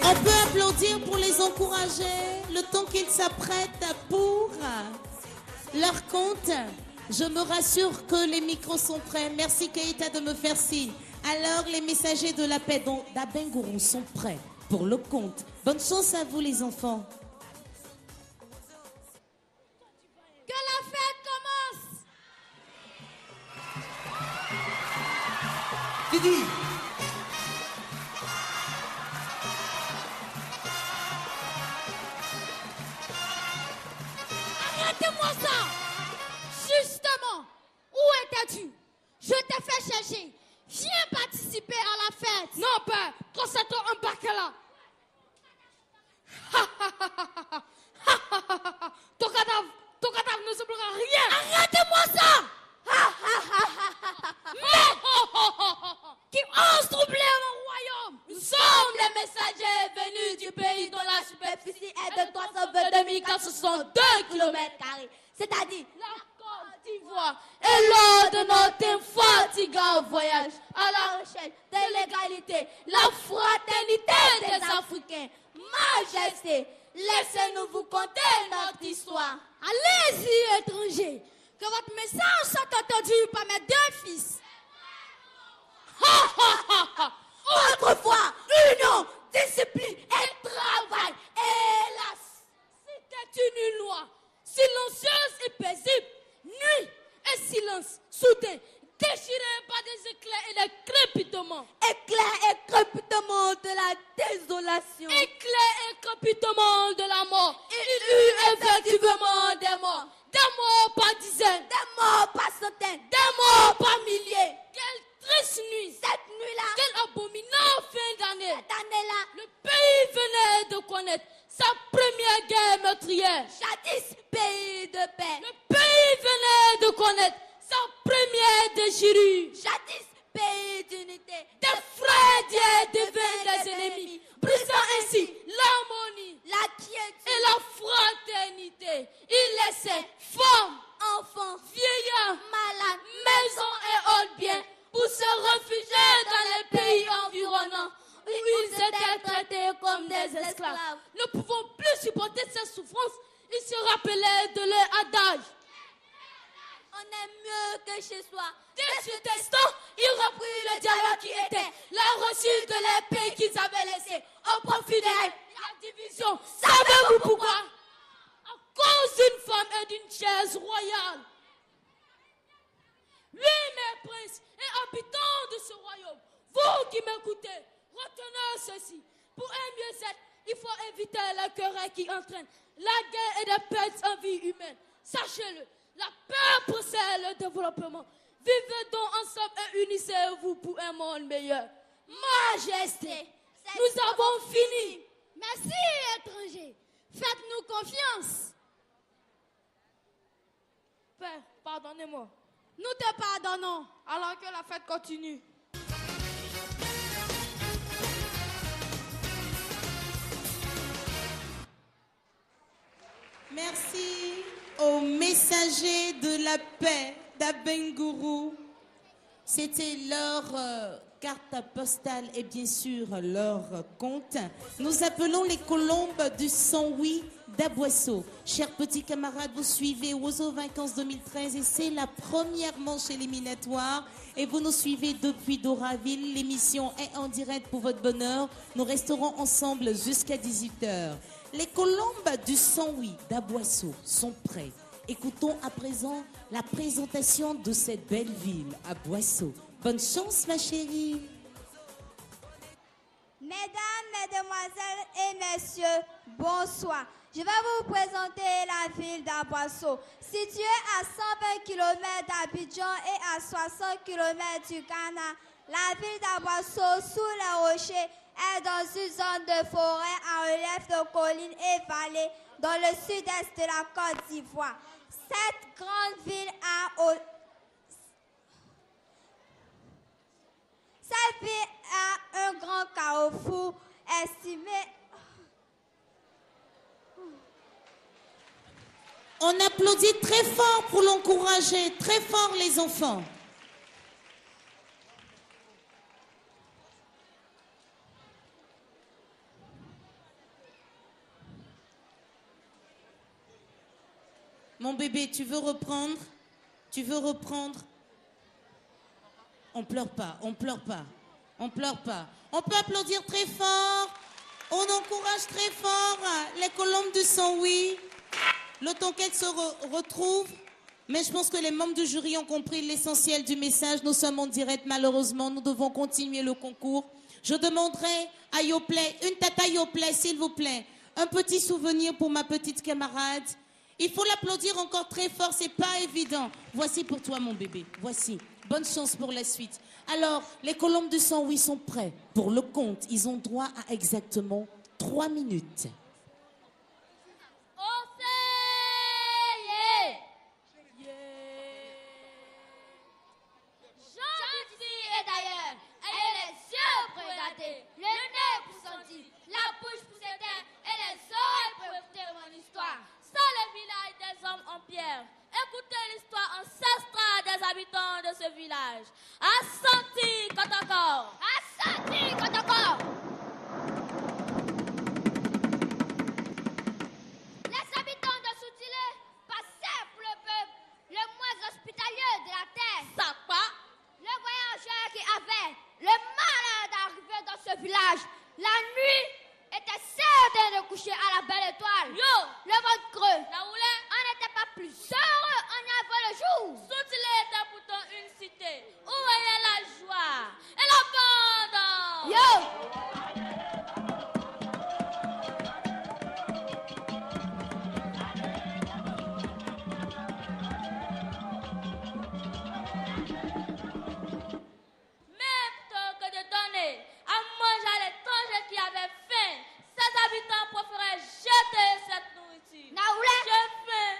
On peut applaudir pour les encourager le temps qu'ils s'apprêtent pour leur compte. Je me rassure que les micros sont prêts. Merci Keïta de me faire signe. Alors les messagers de la paix d'Abengourou sont prêts pour le compte. Bonne chance à vous les enfants. Que la fête commence. Didi. Arrêtez-moi ça. Justement, où étais-tu? Je t'ai fait chercher. Viens participer à la fête. Non, père, concentre un paquet là. Ton cadavre ne semblera rien. Arrêtez-moi ça. Qui ose troubler mon royaume? Nous sommes les messagers venus du pays dont la superficie est de 322 462 km², c'est-à-dire la Côte d'Ivoire. Et lors de notre infatigable voyage à la recherche de l'égalité, la fraternité des Africains, Majesté, laissez-nous vous conter notre histoire. Allez-y, étrangers, que votre message soit entendu par mes deux fils. Autrefois, union, discipline et travail. Hélas, c'était une loi silencieuse et paisible. Nuit et silence soudain, déchiré par des éclairs et des crépitements. Éclairs et crépitements de la désolation. Éclairs et crépitements de la mort. Il eut effectivement des morts. Des morts par dizaines. Des morts par centaines. Des morts par milliers. Quelle triste nuit. Cette nuit-là. Quelle abominable fin d'année. Cette année-là. Le pays venait de connaître sa première guerre meurtrière. Jadis pays de paix. Le pays venait de connaître sa première déchirure. Jadis pays d'unité. Des frères d'hier deviennent des ennemis, brisant ainsi l'harmonie, la quiétude et la fraternité. Il laissait femmes, enfants, vieillards, malades, maisons et autres biens pour se réfugier dans les pays environnants où ils étaient traités comme des esclaves. Ne pouvant plus supporter ces souffrances, ils se rappelaient de leur adage. On est mieux que chez soi. Dès cet instant, il reprit le dialogue qui était la reçue de les pays qu'ils avaient laissés au profit de la division. Savez-vous pourquoi? À cause d'une femme et d'une chaise royale. Oui, mes princes et habitants de ce royaume, vous qui m'écoutez, retenez ceci. Pour un mieux-être, il faut éviter les querelles qui entraînent la guerre et des pertes en vie humaine. Sachez-le, la paix précède le développement. Vivez donc ensemble et unissez-vous pour un monde meilleur. Majesté, nous avons fini. Merci, étrangers. Faites-nous confiance. Père, pardonnez-moi. Nous te pardonnons. Alors que la fête continue. Merci aux messagers de la paix d'Abengourou. C'était leur carte postale et bien sûr leur compte. Nous appelons les colombes du 108 d'Aboisseau. Chers petits camarades, vous suivez Oiseau Vacances 2013 et c'est la première manche éliminatoire. Et vous nous suivez depuis Doraville. L'émission est en direct pour votre bonheur. Nous resterons ensemble jusqu'à 18h. Les colombes du 108 d'Aboisseau sont prêts. Écoutons à présent la présentation de cette belle ville, Aboisseau. Bonne chance, ma chérie. Mesdames, Mesdemoiselles et Messieurs, bonsoir. Je vais vous présenter la ville d'Aboisseau. Située à 120 km d'Abidjan et à 60 km du Ghana, la ville d'Aboisseau, sous les rochers, est dans une zone de forêt en relief de collines et vallées dans le sud-est de la Côte d'Ivoire. Cette grande ville a un grand carrefour estimé. On applaudit très fort pour l'encourager, très fort les enfants. Mon bébé, tu veux reprendre? Tu veux reprendre? On pleure pas, on pleure pas, on pleure pas. On peut applaudir très fort. On encourage très fort les colombes du 108. Le Tonquette se retrouve. Mais je pense que les membres du jury ont compris l'essentiel du message. Nous sommes en direct, malheureusement. Nous devons continuer le concours. Je demanderai à Yoplait, une tata Yoplait, s'il vous plaît. Un petit souvenir pour ma petite camarade. Il faut l'applaudir encore très fort, c'est pas évident. Voici pour toi, mon bébé. Voici. Bonne chance pour la suite. Alors, les colombes du 108 sont prêts pour le compte. Ils ont droit à exactement 3 minutes. Écoutez l'histoire ancestrale des habitants de ce village. Assanti Kotoko. Assanti Kotoko. Les habitants de Soutilé passaient pour le peuple le moins hospitalier de la terre. Ça quoi? Le voyageur qui avait le malheur d'arriver dans ce village la nuit était certain de coucher à la belle étoile. Yo, le ventre creux. On n'était pas plus heureux en y avant le jour. Soutilé était pourtant une cité où est la joie et l'abondance. Yo. Même tant que de donner à manger à l'étranger qui avait faim, ses habitants préféraient jeter cette nourriture. J'ai faim,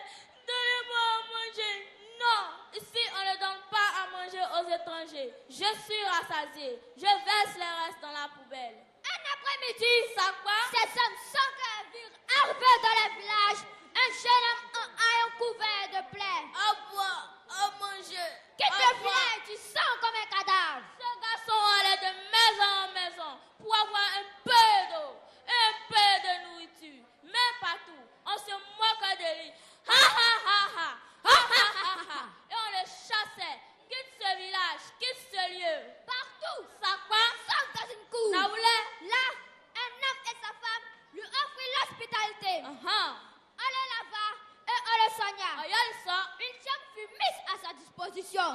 donnez-moi à manger. Non, ici on ne donne pas à manger aux étrangers. Je suis rassasié, je verse les restes dans la poubelle. Un après-midi, ça quoi? Ces hommes sans cœur virent arriver dans le village un jeune homme en haillon couvert de plaies. À boire, à manger. Quitte le village, tu sens comme un cadavre. Ce garçon allait de maison en maison pour avoir un peu d'eau, un peu de nourriture. Mais partout, on se moquait de lui. Ha ha ha ha, ha ha ha ha. Et on le chassait. Quitte ce village, quitte ce lieu. Partout, ça quoi? Sauf dans une cour. Ça voulait? Là, un homme et sa femme lui offrirent l'hospitalité. On le lava et on le soigna. Une chambre fut mise à sa disposition.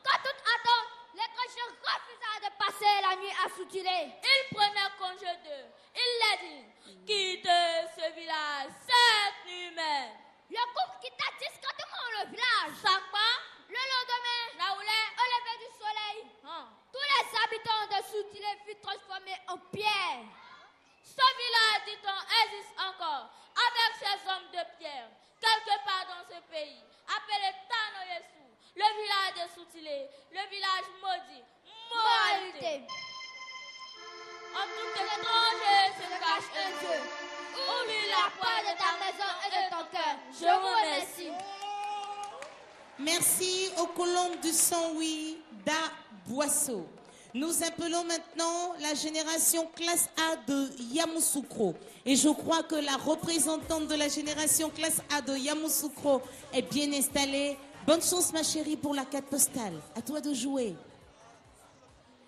Quand tout attend, l'étranger refusa de passer la nuit à Soutilé. Il prenait congé d'eux. Il leur dit, quittez ce village cette nuit même. Le couple quitta discrètement le village. Ça quoi? Le lendemain, au lever du soleil, tous les habitants de Soutilé furent transformés en pierre. Ce village, dit-on, existe encore, avec ses hommes de pierre, quelque part dans ce pays, appelé Tanoyesou, le village de Soutilé, le village maudit, moralité. En tout étranger se cache un Dieu. Oublie la porte de ta maison et de ton cœur. Merci aux colombes du sang, oui, d'Aboisseau. Nous appelons maintenant la génération classe A de Yamoussoukro. Et je crois que la représentante de la génération classe A de Yamoussoukro est bien installée. Bonne chance, ma chérie, pour la carte postale. À toi de jouer.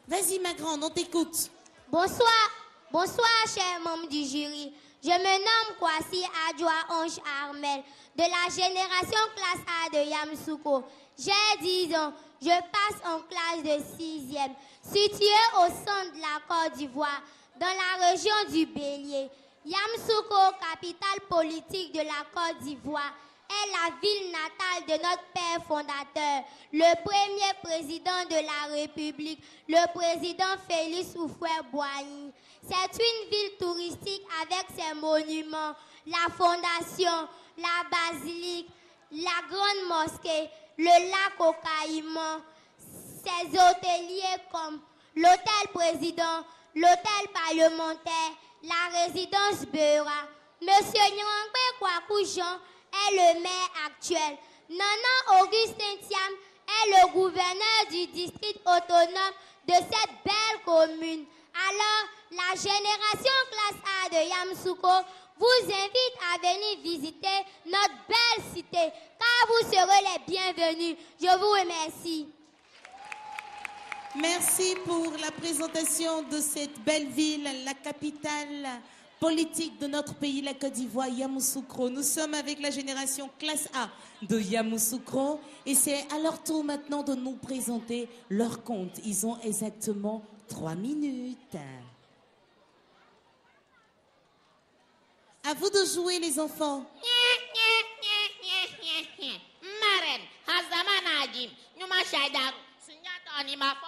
Vas-y, ma grande, on t'écoute. Bonsoir, bonsoir, chers membres du jury. Je me nomme Kwasi Adjoa Ange Armel, de la génération classe A de Yamoussoukro. J'ai 10 ans, je passe en classe de 6e, située au centre de la Côte d'Ivoire, dans la région du Bélier. Yamoussoukro, capitale politique de la Côte d'Ivoire, est la ville natale de notre père fondateur, le premier président de la République, le président Félix Houphouët-Boigny. C'est une ville touristique avec ses monuments, la fondation, la basilique, la grande mosquée, le lac au Caïman, ses hôteliers comme l'hôtel président, l'hôtel parlementaire, la résidence Beura. Monsieur Nyangbe Kwaku Jean est le maire actuel. Nana Augustin Thiam est le gouverneur du district autonome de cette belle commune. Alors, la génération classe A de Yamoussoukro vous invite à venir visiter notre belle cité, car vous serez les bienvenus. Je vous remercie. Merci pour la présentation de cette belle ville, la capitale politique de notre pays, la Côte d'Ivoire, Yamoussoukro. Nous sommes avec la génération classe A de Yamoussoukro et c'est à leur tour maintenant de nous présenter leur conte. Ils ont exactement 3 minutes. À vous de jouer, les enfants. Maren, Hazama Najim, Numa Shaidar, Signata Animafo.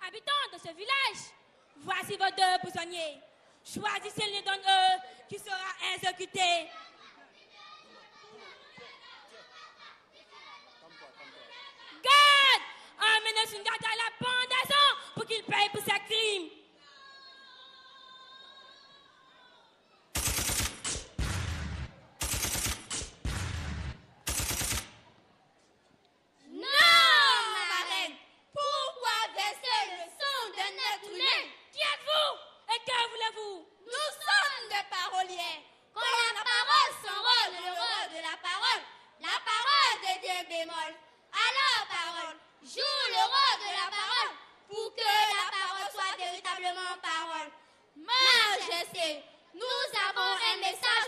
Habitants de ce village, voici vos 2 prisonniers. Choisissez l'un d'entre eux qui sera exécuté. Garde, emmenez Sundiata à la pendaison pour qu'il paye pour ses crimes.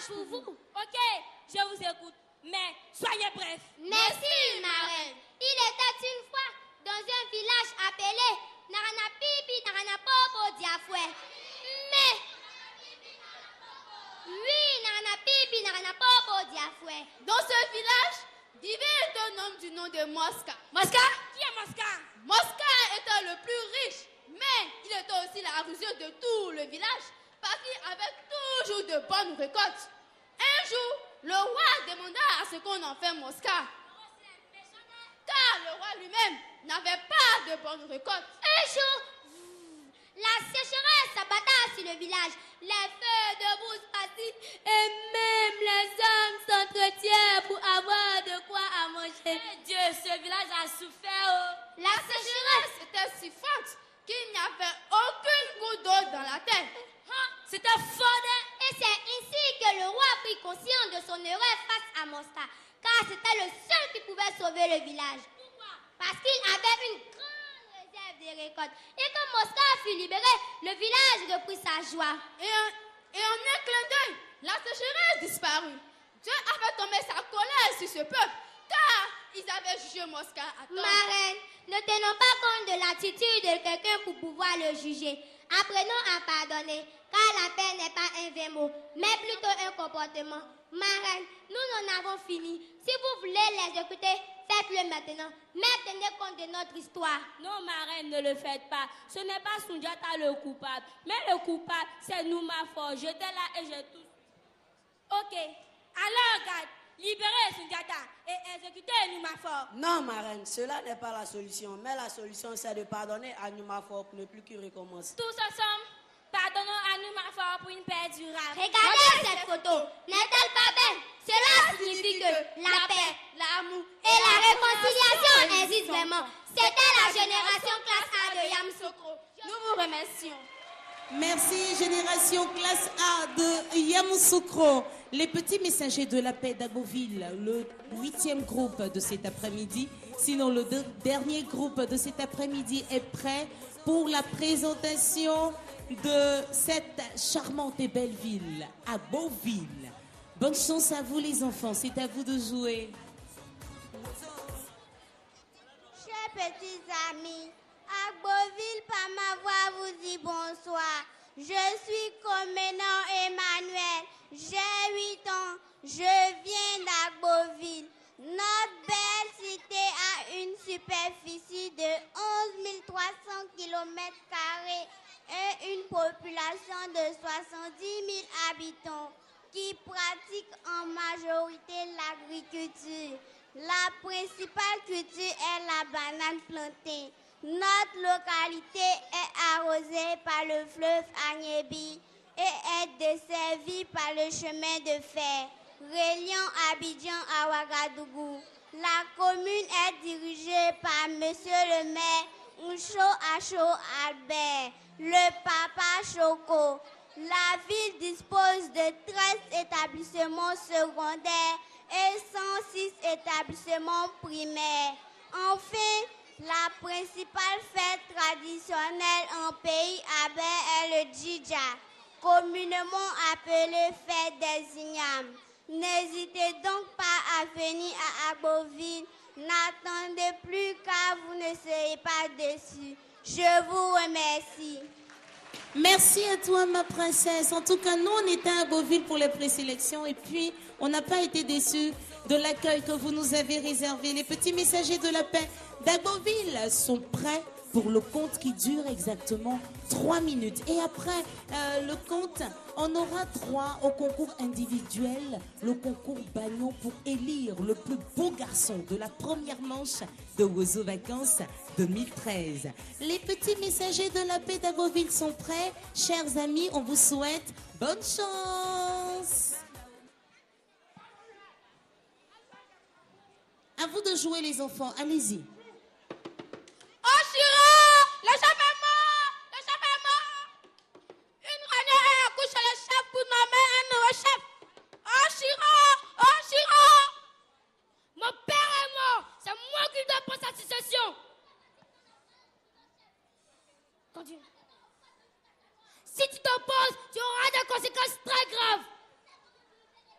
Pour vous. Ok, je vous écoute, mais soyez bref. Merci, marraine. Il était une fois dans un village appelé Naranapipi Naranapopo Diafoué. Mais, oui, Naranapipi Naranapopo Diafoué. Dans ce village, vivait un homme du nom de Mosca. Mosca? Qui est Mosca? Mosca était le plus riche, mais il était aussi la rusure de tout le village parce qu'il avait toujours de bonnes récoltes. Un jour, le roi demanda à ce qu'on en fait Mosca. Car le roi lui-même n'avait pas de bonnes récoltes. Un jour, la sécheresse s'abatta sur le village. Les feux de brousse passent et même les hommes s'entretiennent pour avoir de quoi à manger. Dieu, ce village a souffert. La sécheresse était si forte qu'il n'y avait aucune goutte d'eau dans la terre. C'était fort. Et c'est ainsi que le roi prit conscience de son erreur face à Mosca, car c'était le seul qui pouvait sauver le village. Pourquoi? Parce qu'il avait une grande réserve de récoltes. Et quand Mosca fut libéré, le village reprit sa joie. Et en un clin d'œil, la sécheresse disparut. Dieu avait tombé sa colère sur ce peuple, car ils avaient jugé Mosca à tort. Marraine, ne tenons pas compte de l'attitude de quelqu'un pour pouvoir le juger. Apprenons à pardonner, car la paix n'est pas un vain mot, mais plutôt un comportement. Marraine, nous en avons fini. Si vous voulez l'exécuter, faites-le maintenant. Mais tenez compte de notre histoire. Non, marraine, ne le faites pas. Ce n'est pas Sundiata le coupable. Mais le coupable, c'est Noumafor. J'étais là et j'ai tout. Ok. Alors, regarde, libérez Sundiata et exécutez Noumafor. Non, marraine, cela n'est pas la solution. Mais la solution, c'est de pardonner à Noumafor pour ne plus qu'il recommence. Tous ensemble. Pardonnons à nous, ma foi, pour une paix durable. Regardez cette photo. N'est-elle pas belle? Cela signifie que la paix, l'amour et la réconciliation existent vraiment. C'était la génération classe A de Yamoussoukro. Nous vous remercions. Merci, génération classe A de Yamoussoukro. Les petits messagers de la paix d'Agboville, le 8e groupe de cet après-midi. Sinon, le dernier groupe de cet après-midi est prêt pour la présentation de cette charmante et belle ville, Agboville. Bonne chance à vous les enfants, c'est à vous de jouer. Chers petits amis, Agboville, par ma voix, vous dit bonsoir. Je suis Comenant Emmanuel, j'ai 8 ans, je viens d'Agboville. Notre belle cité a une superficie de 11 300 km² et une population de 70 000 habitants qui pratiquent en majorité l'agriculture. La principale culture est la banane plantée. Notre localité est arrosée par le fleuve Agnébi et est desservie par le chemin de fer reliant Abidjan à Ouagadougou. La commune est dirigée par Monsieur le maire Oucho Acho Albert, le Papa Choco. La ville dispose de 13 établissements secondaires et 106 établissements primaires. Enfin, la principale fête traditionnelle en pays Abé est le Djidja, communément appelée fête des Ignames. N'hésitez donc pas à venir à Agboville. N'attendez plus car vous ne serez pas déçus. Je vous remercie. Merci à toi, ma princesse. En tout cas, nous, on était à Agboville pour les présélections et puis on n'a pas été déçus de l'accueil que vous nous avez réservé. Les petits messagers de la paix d'Agboville sont prêts pour le conte qui dure exactement 3 minutes. Et après le conte, on aura 3 au concours individuel, le concours Bagnon pour élire le plus beau garçon de la première manche de Wozo Vacances 2013. Les petits messagers de la paix d'Agboville sont prêts. Chers amis, on vous souhaite bonne chance. À vous de jouer les enfants, allez-y. Le chef est mort! Le chef est mort! Une réunion est à couche le chef pour nommer un nouveau chef. Oh Chiro! Mon père est mort! C'est moi qui dois prendre sa succession! Continue. Si tu t'opposes, tu auras des conséquences très graves.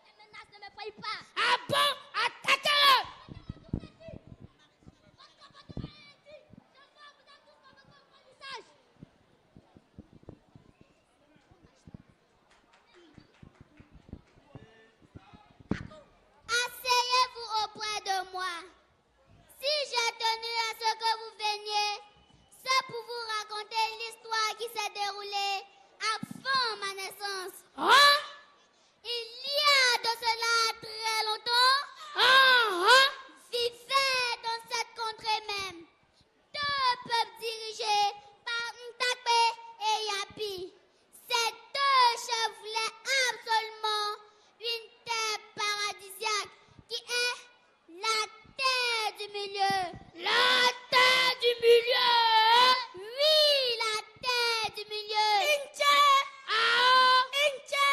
Les menaces ne me croient pas. Ah bon? Attaquez-le! Asseyez-vous auprès de moi. Si j'ai tenu à ce que vous veniez, c'est pour vous raconter l'histoire qui s'est déroulée avant ma naissance. Hein? Il y a de cela très longtemps, vivaient dans cette contrée même 2 peuples dirigés par Ntakpe et Yapi. Ces 2 chefs voulaient absolument une terre paradisiaque qui est la terre du milieu. La terre du milieu! Oui, la terre du milieu. Inche! Ah! Inche!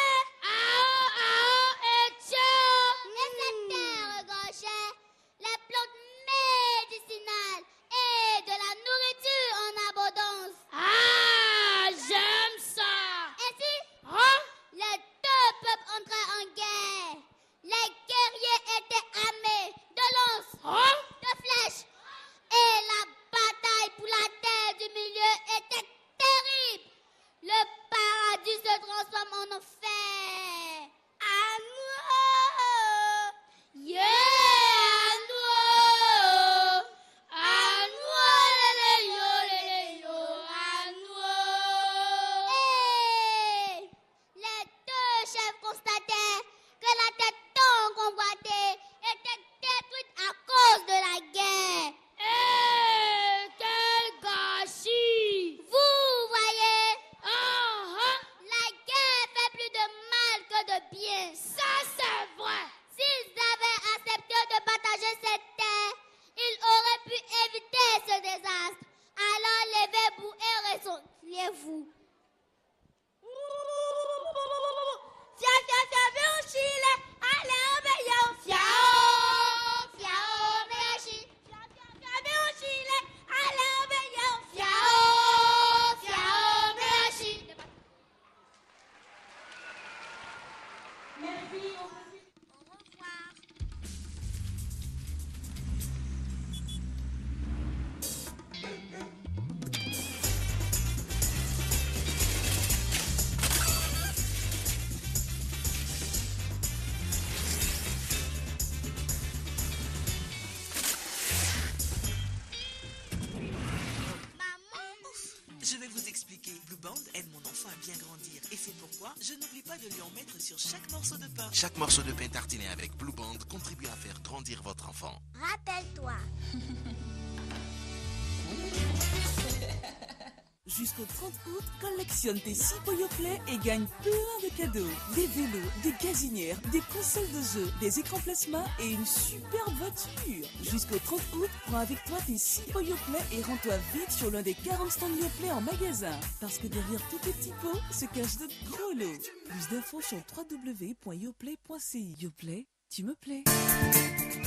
fiez-vous. Fia, fia, fia, viu Chile, allez, on meilleur, fiao, fiao, meilleur Chile. Fia, fia, fia, viu Chile, allez, on meilleur, fiao, fiao, meilleur Chile. Merci, au revoir. Je vais vous expliquer. Blue Band aide mon enfant à bien grandir. Et c'est pourquoi je n'oublie pas de lui en mettre sur chaque morceau de pain. Chaque morceau de pain tartiné avec Blue Band contribue à faire grandir votre enfant. Rappelle-toi. Jusqu'au 30 août, collectionne tes 6 Poyo Play et gagne plein de cadeaux. Des vélos, des gazinières, des consoles de jeux, des écrans plasma et une superbe voiture. Jusqu'au 30 août, prends avec toi tes 6 Poyo Play et rends-toi vite sur l'un des 40 stands YoPlay en magasin. Parce que derrière tous tes petits pots se cachent de gros lots. Plus d'infos sur www.yoplay.ci. YoPlay, tu me plais.